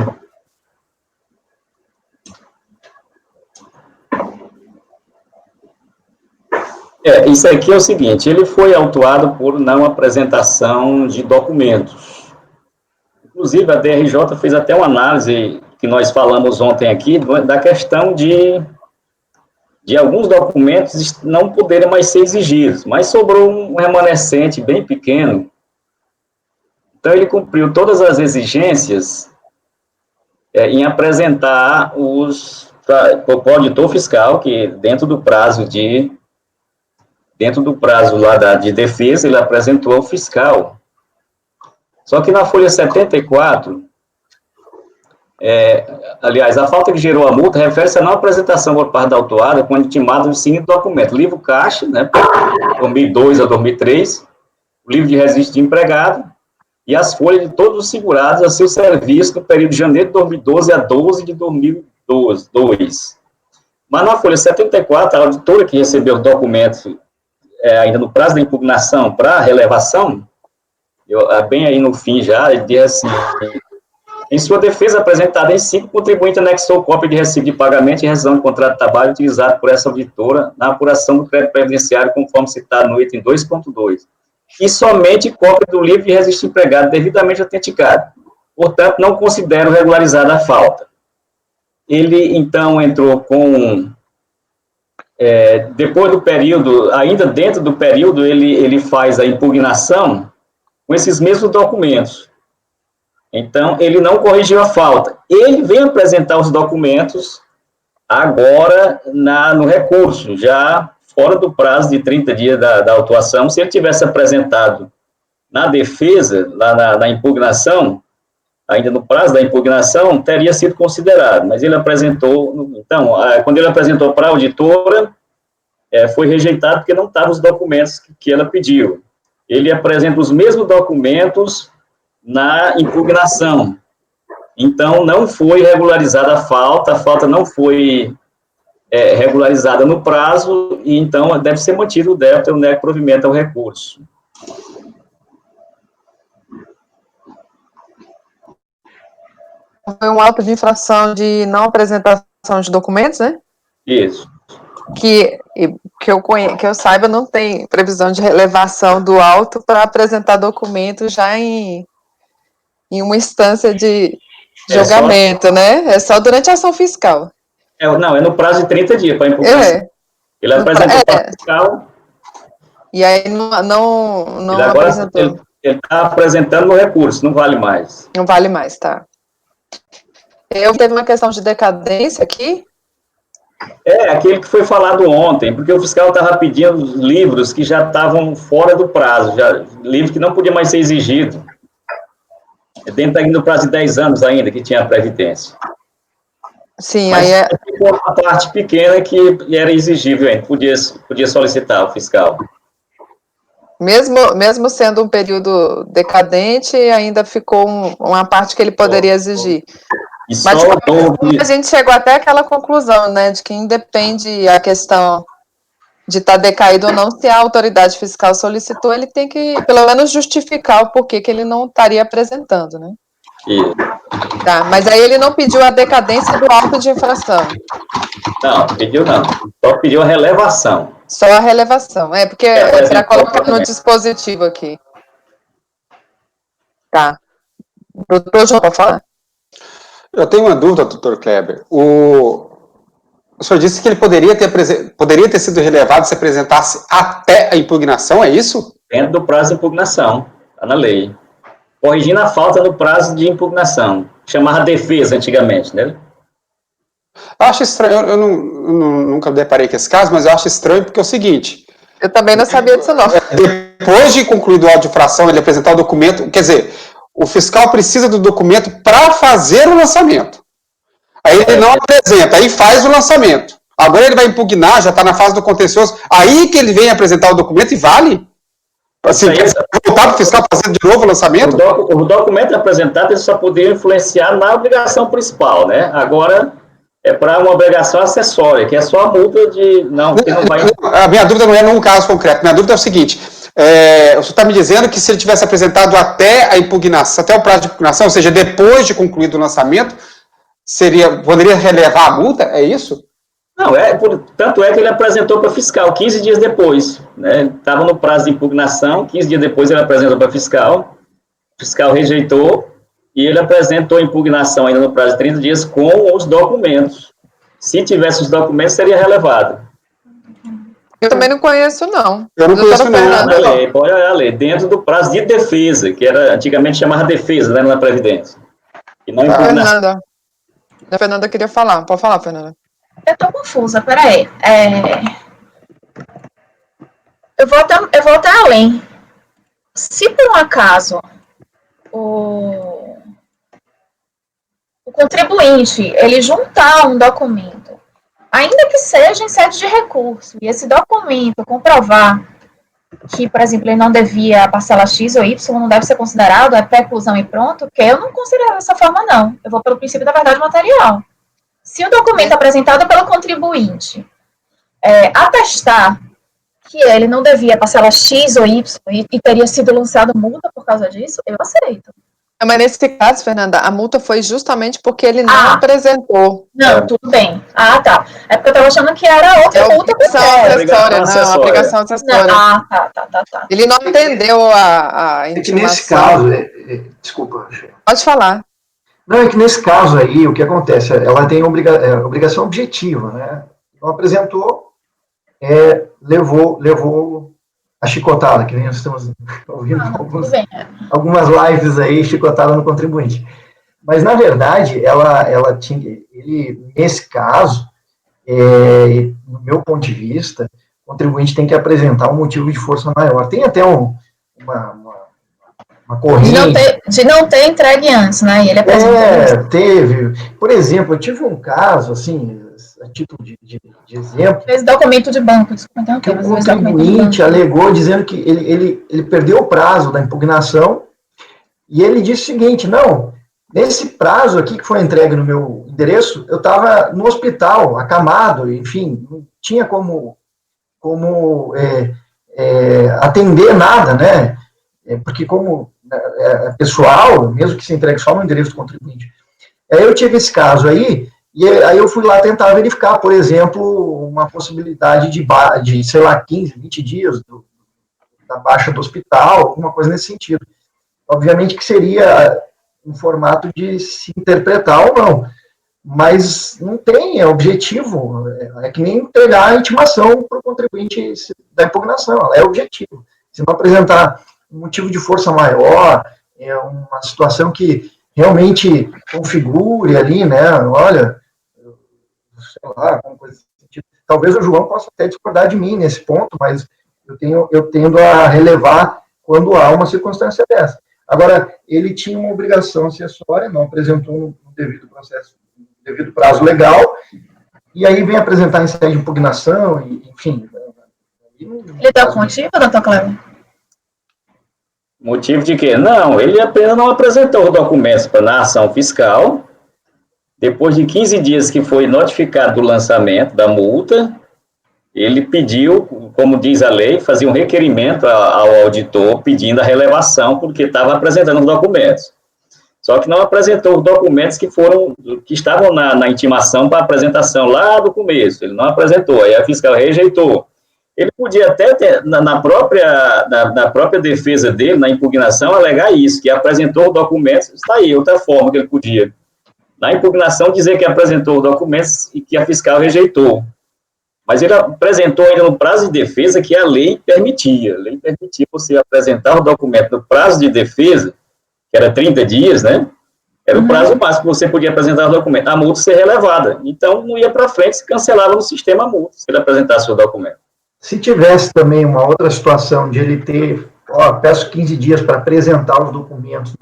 Isso aqui é o seguinte, ele foi autuado por não apresentação de documentos. Inclusive, a DRJ fez até uma análise que nós falamos ontem aqui, da questão de alguns documentos não poderem mais ser exigidos, mas sobrou um remanescente bem pequeno. Então, ele cumpriu todas as exigências em apresentar para o auditor fiscal, que dentro do prazo lá de defesa, ele apresentou ao fiscal. Só que na folha 74, aliás, a falta que gerou a multa refere-se à não apresentação por parte da autuada quando intimado o seguinte documento: livro caixa, né, 2002 a 2003, o livro de registro de empregado e as folhas de todos os segurados a seu serviço no período de janeiro de 2012 a 12 de 2002. Mas na folha 74, a auditora que recebeu os documentos ainda no prazo da impugnação para relevação, bem aí no fim já, ele diz assim: em sua defesa apresentada em 5, o contribuinte anexou cópia de recibo de pagamento e rescisão de contrato de trabalho utilizado por essa auditora na apuração do crédito previdenciário, conforme citado no item 2.2, e somente cópia do livro de registro empregado devidamente autenticado. Portanto, não considero regularizada a falta. Ele, então, entrou com... depois do período, ainda dentro do período, ele faz a impugnação com esses mesmos documentos. Então, ele não corrigiu a falta. Ele vem apresentar os documentos agora no recurso, já fora do prazo de 30 dias da autuação. Se ele tivesse apresentado na defesa, lá na impugnação, ainda no prazo da impugnação, teria sido considerado, mas ele apresentou, então, quando ele apresentou para a auditora, foi rejeitado porque não estavam os documentos que ela pediu. Ele apresenta os mesmos documentos na impugnação. Então, não foi regularizada a falta não foi regularizada no prazo, e então deve ser mantido o débito e o nego provimento ao recurso. Foi um auto de infração de não apresentação de documentos, né? Isso. Que eu saiba, não tem previsão de relevação do auto para apresentar documento já em uma instância de julgamento, né? É só durante a ação fiscal. Não, é no prazo de 30 dias para impugnação. Ele apresentou para o fiscal. E aí não ele agora apresentou. Ele está apresentando no recurso, não vale mais. Não vale mais, tá. Teve uma questão de decadência aqui. Aquele que foi falado ontem, porque o fiscal estava pedindo livros que já estavam fora do prazo, livros que não podiam mais ser exigidos. Dentro do prazo de 10 anos ainda, que tinha a previdência. Sim, mas aí ficou uma parte pequena que era exigível ainda, podia solicitar o fiscal. Mesmo sendo um período decadente, ainda ficou uma parte que ele poderia exigir. Mas a gente chegou até aquela conclusão, né, de que independe a questão de estar decaído ou não, se a autoridade fiscal solicitou, ele tem que, pelo menos, justificar o porquê que ele não estaria apresentando, né? Isso. Tá, mas aí ele não pediu a decadência do auto de infração. Não, pediu não. Só pediu a relevação. Só a relevação, porque é para colocar no dispositivo aqui. Tá. Doutor João, pode falar? Eu tenho uma dúvida, doutor Kleber. O senhor disse que ele poderia ter sido relevado se apresentasse até a impugnação, é isso? Dentro do prazo de impugnação, está na lei. Corrigindo a falta no prazo de impugnação. Chamava defesa antigamente, né? Eu acho estranho, eu nunca deparei com esse caso, mas eu acho estranho porque é o seguinte... Eu também não sabia disso, não. Depois de concluído o auto de infração, ele apresentar o documento, quer dizer, o fiscal precisa do documento para fazer o lançamento. Aí ele não apresenta, aí faz o lançamento. Agora ele vai impugnar, já está na fase do contencioso, aí que ele vem apresentar o documento e vale? Assim, voltar para o fiscal fazer de novo o lançamento? O documento apresentado ele só poderia influenciar na obrigação principal, né? Agora é para uma obrigação acessória, que é só a multa de... Não, que não vai... A minha dúvida não é num caso concreto, minha dúvida é o seguinte... o senhor está me dizendo que se ele tivesse apresentado até a impugnação, até o prazo de impugnação, ou seja, depois de concluído o lançamento, poderia relevar a multa? É isso? Não, tanto é que ele apresentou para fiscal 15 dias depois, né? Estava no prazo de impugnação, 15 dias depois ele apresentou para fiscal, o fiscal rejeitou, e ele apresentou a impugnação ainda no prazo de 30 dias com os documentos. Se tivesse os documentos, seria relevado. Eu também não conheço, não. Eu não conheço, não. Pode olhar a lei, dentro do prazo de defesa, que era antigamente chamava defesa, né, na Previdência. E não impugnação. A Fernanda queria falar. Pode falar, Fernanda. Eu tô confusa, peraí. Eu vou até além. Se por um acaso o contribuinte ele juntar um documento, ainda que seja em sede de recurso, e esse documento comprovar que, por exemplo, ele não devia a parcela X ou Y, não deve ser considerado, é pré-exclusão e pronto, que eu não considero dessa forma, não. Eu vou pelo princípio da verdade material. Se o documento apresentado pelo contribuinte atestar que ele não devia a parcela X ou Y e teria sido lançado multa por causa disso, eu aceito. Mas nesse caso, Fernanda, a multa foi justamente porque ele não apresentou. Não, tudo bem. Tá. É porque eu estava achando que era outra multa. Obrigação acessória. Tá. Ele não entendeu a intimação. É que nesse caso, desculpa. Pode falar. Não, é que nesse caso aí, o que acontece? Ela tem obrigação objetiva, né? Não apresentou, levou a chicotada, que nem nós estamos ouvindo algumas lives aí, chicotada no contribuinte. Mas, na verdade, ele, nesse caso, no meu ponto de vista, o contribuinte tem que apresentar um motivo de força maior. Tem até uma corrente... De não ter entregue antes, né? E ele apresentou teve. Por exemplo, eu tive um caso, assim, a título de exemplo... Fez documento de banco, desculpa, então, que o contribuinte alegou dizendo que ele perdeu o prazo da impugnação e ele disse o seguinte, não, nesse prazo aqui que foi entregue no meu endereço, eu estava no hospital, acamado, enfim, não tinha como atender nada, né? Porque como é pessoal, mesmo que se entregue só no endereço do contribuinte. Aí eu tive esse caso aí, e aí eu fui lá tentar verificar, por exemplo, uma possibilidade de sei lá, 15, 20 dias da baixa do hospital, alguma coisa nesse sentido. Obviamente que seria um formato de se interpretar ou não, mas não tem objetivo, é que nem entregar a intimação para o contribuinte da impugnação, ela é objetivo. Se não apresentar um motivo de força maior, uma situação que realmente configure ali, né, olha, sei lá, alguma coisa desse sentido. Talvez o João possa até discordar de mim nesse ponto, mas eu tendo a relevar quando há uma circunstância dessa. Agora, ele tinha uma obrigação acessória, não apresentou no devido processo, no devido prazo legal, e aí vem apresentar em sede de impugnação, e, enfim. Ele deu motivo, doutor Cleber? Motivo de quê? Não, ele apenas não apresentou os documentos na ação fiscal. Depois de 15 dias que foi notificado do lançamento da multa, ele pediu, como diz a lei, fazia um requerimento ao auditor pedindo a relevação, porque estava apresentando os documentos. Só que não apresentou os documentos que estavam na intimação para apresentação lá do começo. Ele não apresentou, aí a fiscal rejeitou. Ele podia até ter, na própria defesa dele, na impugnação, alegar isso, que apresentou os documentos, está aí, outra forma que ele podia. Na impugnação, dizer que apresentou os documentos e que a fiscal rejeitou. Mas ele apresentou ainda no prazo de defesa que a lei permitia. A lei permitia você apresentar o documento no prazo de defesa, que era 30 dias, né? Era o prazo máximo que você podia apresentar o documento. A multa ser relevada. Então, não ia para frente, se cancelava no sistema a multa, se ele apresentasse o documento. Se tivesse também uma outra situação de ele ter, peço 15 dias para apresentar os documentos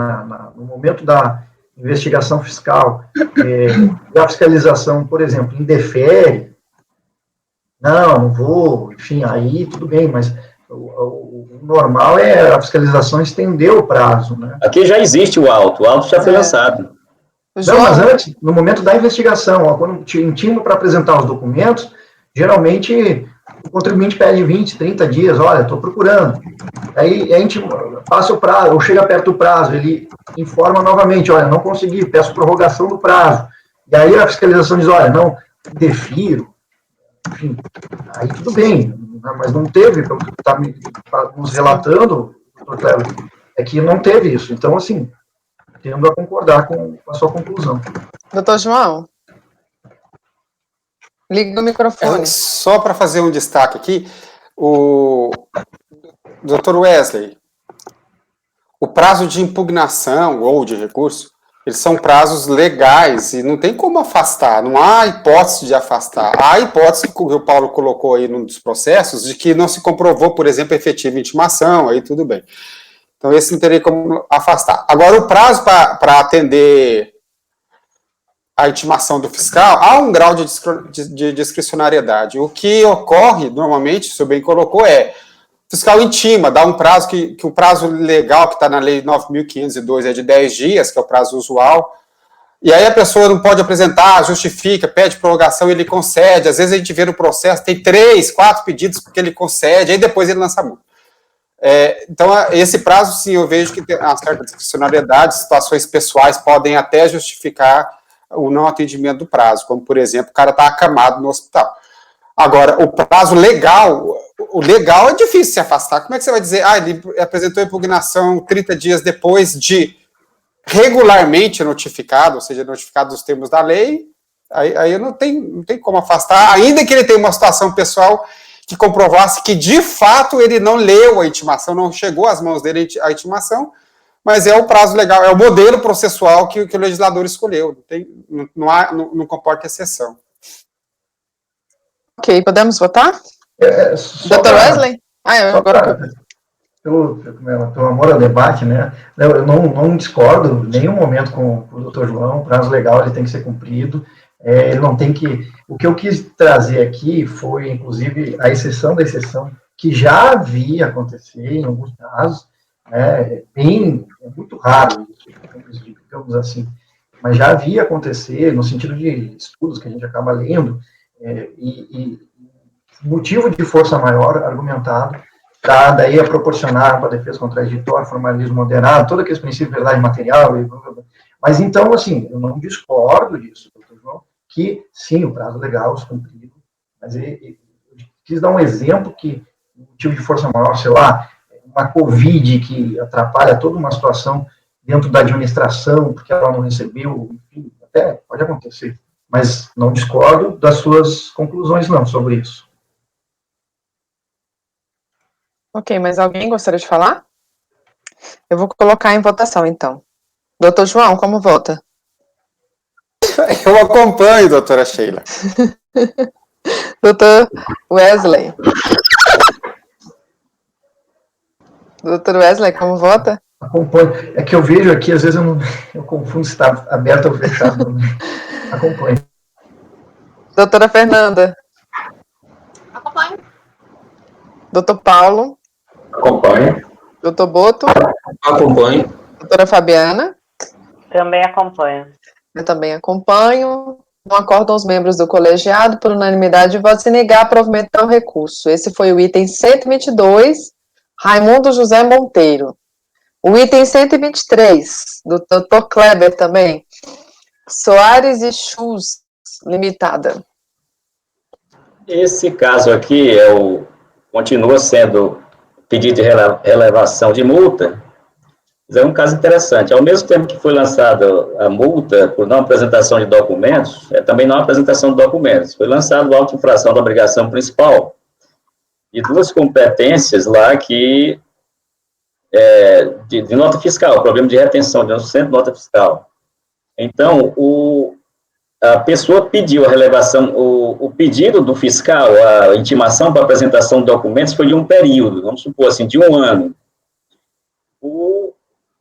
no momento da investigação fiscal, e a fiscalização, por exemplo, indefere, não vou, enfim, aí tudo bem, mas o normal é a fiscalização estender o prazo, né? Aqui já existe o auto já foi lançado. Não, mas antes, no momento da investigação, quando te intimo para apresentar os documentos, geralmente o contribuinte pede 20, 30 dias, olha, estou procurando. Aí a gente passa o prazo, ou chega perto do prazo, ele informa novamente, olha, não consegui, peço prorrogação do prazo. E aí a fiscalização diz, olha, não, defiro. enfim, aí tudo bem, mas não teve, pelo que está nos relatando, doutor Cleber, é que não teve isso. Então, assim, tendo a concordar com a sua conclusão. Doutor João? Liga o microfone. Só para fazer um destaque aqui, o Dr. Wesley, o prazo de impugnação ou de recurso, eles são prazos legais e não tem como afastar, não há hipótese de afastar. Há a hipótese que o Paulo colocou aí num dos processos de que não se comprovou, por exemplo, efetiva intimação, aí tudo bem. Então, esse não teria como afastar. Agora, o prazo para atender a intimação do fiscal, há um grau de discricionariedade. O que ocorre, normalmente, o senhor bem colocou, o fiscal intima, dá um prazo que o prazo legal que está na lei 9.502 é de 10 dias, que é o prazo usual, e aí a pessoa não pode apresentar, justifica, pede prorrogação, ele concede, às vezes a gente vê no processo, tem 3, 4 pedidos porque ele concede, aí depois ele lança a multa. Então, esse prazo, sim, eu vejo que tem uma certa discricionariedade, situações pessoais podem até justificar o não atendimento do prazo, como, por exemplo, o cara está acamado no hospital. Agora, o prazo legal, o legal é difícil se afastar. Como é que você vai dizer, ele apresentou impugnação 30 dias depois de regularmente notificado, ou seja, notificado dos termos da lei, aí não tem como afastar, ainda que ele tenha uma situação pessoal que comprovasse que, de fato, ele não leu a intimação, não chegou às mãos dele a intimação, mas é o prazo legal, é o modelo processual que o legislador escolheu, não comporta exceção. Ok, podemos votar? Dr. Wesley? Pelo amor ao debate, né? Eu não discordo em nenhum momento com o Dr. João, o prazo legal ele tem que ser cumprido, ele não tem que... O que eu quis trazer aqui foi, inclusive, a exceção da exceção, que já havia acontecer em alguns casos, é muito raro, digamos assim, mas já havia acontecer no sentido de estudos que a gente acaba lendo, e motivo de força maior argumentado, para daí a proporcionar para a defesa contraditória, formalismo moderado, todo aquele princípio de verdade material, mas então, assim, eu não discordo disso, doutor João, que sim, o prazo legal é cumprido, mas eu quis dar um exemplo que motivo de força maior, sei lá, uma Covid que atrapalha toda uma situação dentro da administração, porque ela não recebeu, enfim, até pode acontecer, mas não discordo das suas conclusões, não, sobre isso. Ok, mas alguém gostaria de falar? Eu vou colocar em votação, então. Doutor João, como vota? Eu acompanho, doutora Sheila. Doutor Wesley. Doutor Wesley, como vota? Acompanho. É que eu vejo aqui, às vezes eu confundo se está aberto ou fechado. Acompanho. Doutora Fernanda. Acompanho. Doutor Paulo. Acompanho. Doutor Boto. Acompanho. Doutora Fabiana. Também acompanho. Eu também acompanho. Não acordam os membros do colegiado por unanimidade de votos e negar provimento ao recurso. Esse foi o item 122, Raimundo José Monteiro. O item 123, do Dr. Kleber também, Soares e Chus, limitada. Esse caso aqui continua sendo pedido de relevação de multa, mas é um caso interessante. Ao mesmo tempo que foi lançada a multa por não apresentação de documentos, também não apresentação de documentos. Foi lançado o auto de infração da obrigação principal e 2 competências lá que de nota fiscal, problema de retenção de 100% de nota fiscal. Então, a pessoa pediu a relevação, o pedido do fiscal, a intimação para apresentação de documentos foi de um período, vamos supor assim, de 1 ano.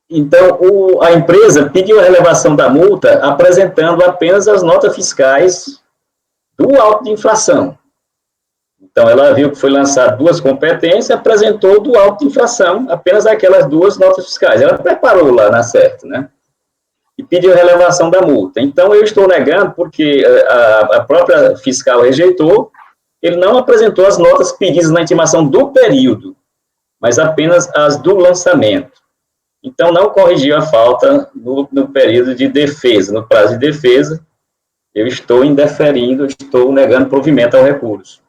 Então, a empresa pediu a relevação da multa apresentando apenas as notas fiscais do auto de infração. Então, ela viu que foi lançado 2 competências, apresentou do auto de infração apenas aquelas 2 notas fiscais. Ela preparou lá na certa, né? E pediu a relevação da multa. Então, eu estou negando porque a própria fiscal rejeitou, ele não apresentou as notas pedidas na intimação do período, mas apenas as do lançamento. Então, não corrigiu a falta no período de defesa, no prazo de defesa, eu estou indeferindo, eu estou negando provimento ao recurso.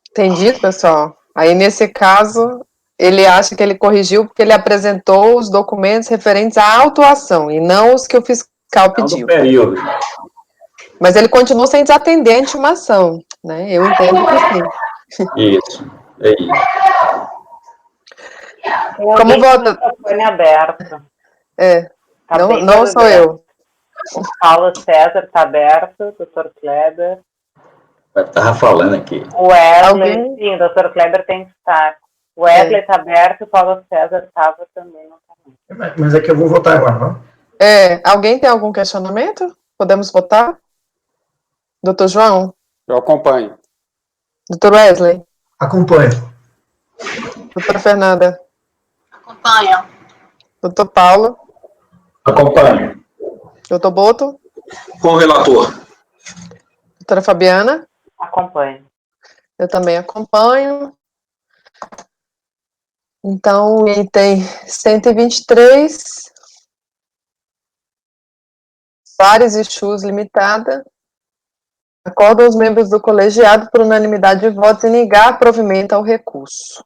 Entendido, pessoal? Aí, nesse caso, ele acha que ele corrigiu porque ele apresentou os documentos referentes à autuação e não os que o fiscal pediu. Não do período. Mas ele continuou sem desatender a intimação, né? Eu entendo que sim. Isso, é isso. Como vota? Microfone aberto. É, Tá não, bem não sou barulhento. eu. O Paulo César está aberto, doutor Kleber. Eu estava falando aqui. O Wesley, Alguém? sim, o doutor Kleber tem que estar. O Wesley está aberto, o Paulo César estava também. Não tá. Mas é que eu vou votar agora, não? Alguém tem algum questionamento? Podemos votar? Doutor João? Eu acompanho. Doutor Wesley? Acompanho. Doutora Fernanda? Acompanho. Doutor Paulo? Acompanho. Doutor Boto? Com o relator. Doutora Fabiana? Acompanho. Eu também acompanho. Então, o item 123, Fares e Chus Limitada, acordam os membros do colegiado por unanimidade de votos em negar provimento ao recurso.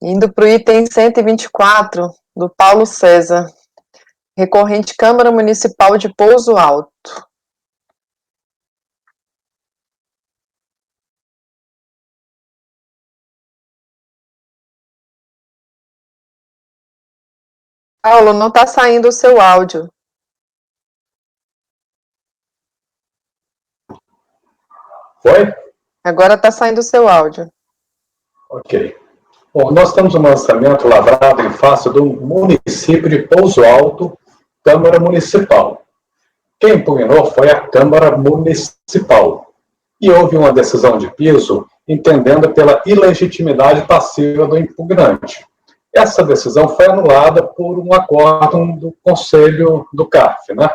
Indo para o item 124, do Paulo César, recorrente Câmara Municipal de Pouso Alto. Paulo, não está saindo o seu áudio. Foi? Agora está saindo o seu áudio. Ok. Bom, nós temos um lançamento lavrado em face do município de Pouso Alto, Câmara Municipal. Quem impugnou foi a Câmara Municipal. E houve uma decisão de piso entendendo pela ilegitimidade passiva do impugnante. Essa decisão foi anulada por um acordo do Conselho do CARF, né?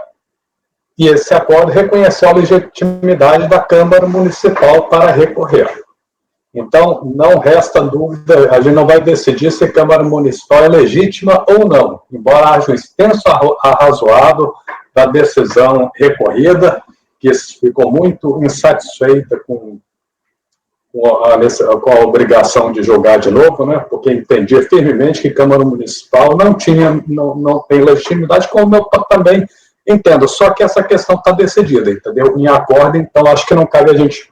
E esse acordo reconheceu a legitimidade da Câmara Municipal para recorrer. Então, não resta dúvida, a gente não vai decidir se a Câmara Municipal é legítima ou não, embora haja um extenso arrazoado da decisão recorrida, que ficou muito insatisfeita com a obrigação de julgar de novo, né, porque entendia firmemente que a Câmara Municipal não tem legitimidade, como eu também entendo, só que essa questão está decidida, entendeu? Em acordo, então acho que não cabe a gente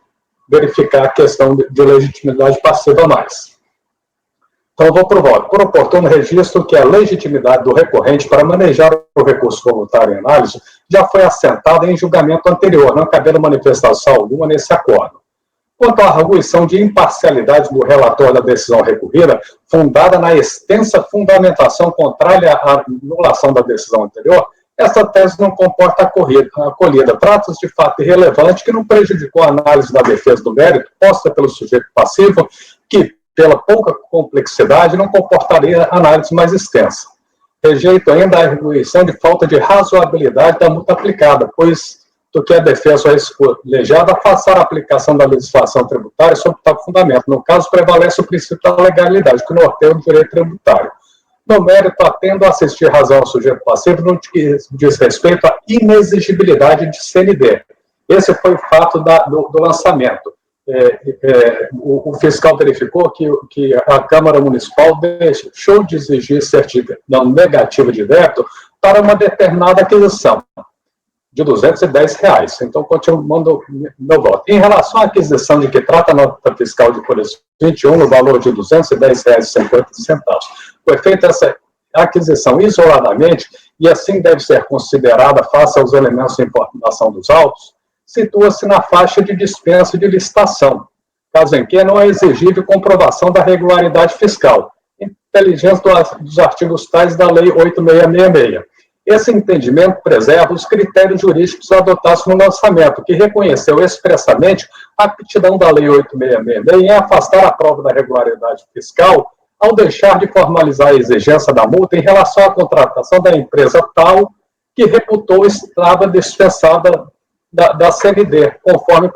verificar a questão de legitimidade passiva mais. Então, eu vou para o voto. Por oportuno registro que a legitimidade do recorrente para manejar o recurso voluntário em análise já foi assentada em julgamento anterior, não cabendo manifestação alguma nesse acordo. Quanto à arguição de imparcialidade do relator da decisão recorrida, fundada na extensa fundamentação contrária à anulação da decisão anterior, essa tese não comporta acolhida. Trata-se de fato irrelevante que não prejudicou a análise da defesa do mérito posta pelo sujeito passivo, que, pela pouca complexidade, não comportaria análise mais extensa. Rejeito ainda a arguição de falta de razoabilidade da multa aplicada, pois do que a defesa colegiada afastar a aplicação da legislação tributária sob tal fundamento. No caso, prevalece o princípio da legalidade, que norteia o direito tributário. No mérito, atendo a assistir razão ao sujeito passivo no que diz respeito à inexigibilidade de CND. Esse foi o fato do lançamento. O fiscal verificou que a Câmara Municipal deixou de exigir certidão negativa de débito para uma determinada aquisição de R$210. Então, continuando meu voto. Em relação à aquisição de que trata a nota fiscal de folha 21, no valor de R$210,50, foi feita essa aquisição isoladamente e assim deve ser considerada face aos elementos de informação dos autos, situa-se na faixa de dispensa de licitação, caso em que não é exigível comprovação da regularidade fiscal, inteligência dos artigos tais da Lei 8666. Esse entendimento preserva os critérios jurídicos adotados no lançamento, que reconheceu expressamente a aptidão da Lei 8666 em afastar a prova da regularidade fiscal ao deixar de formalizar a exigência da multa em relação à contratação da empresa tal que reputou estava dispensada da CND, conforme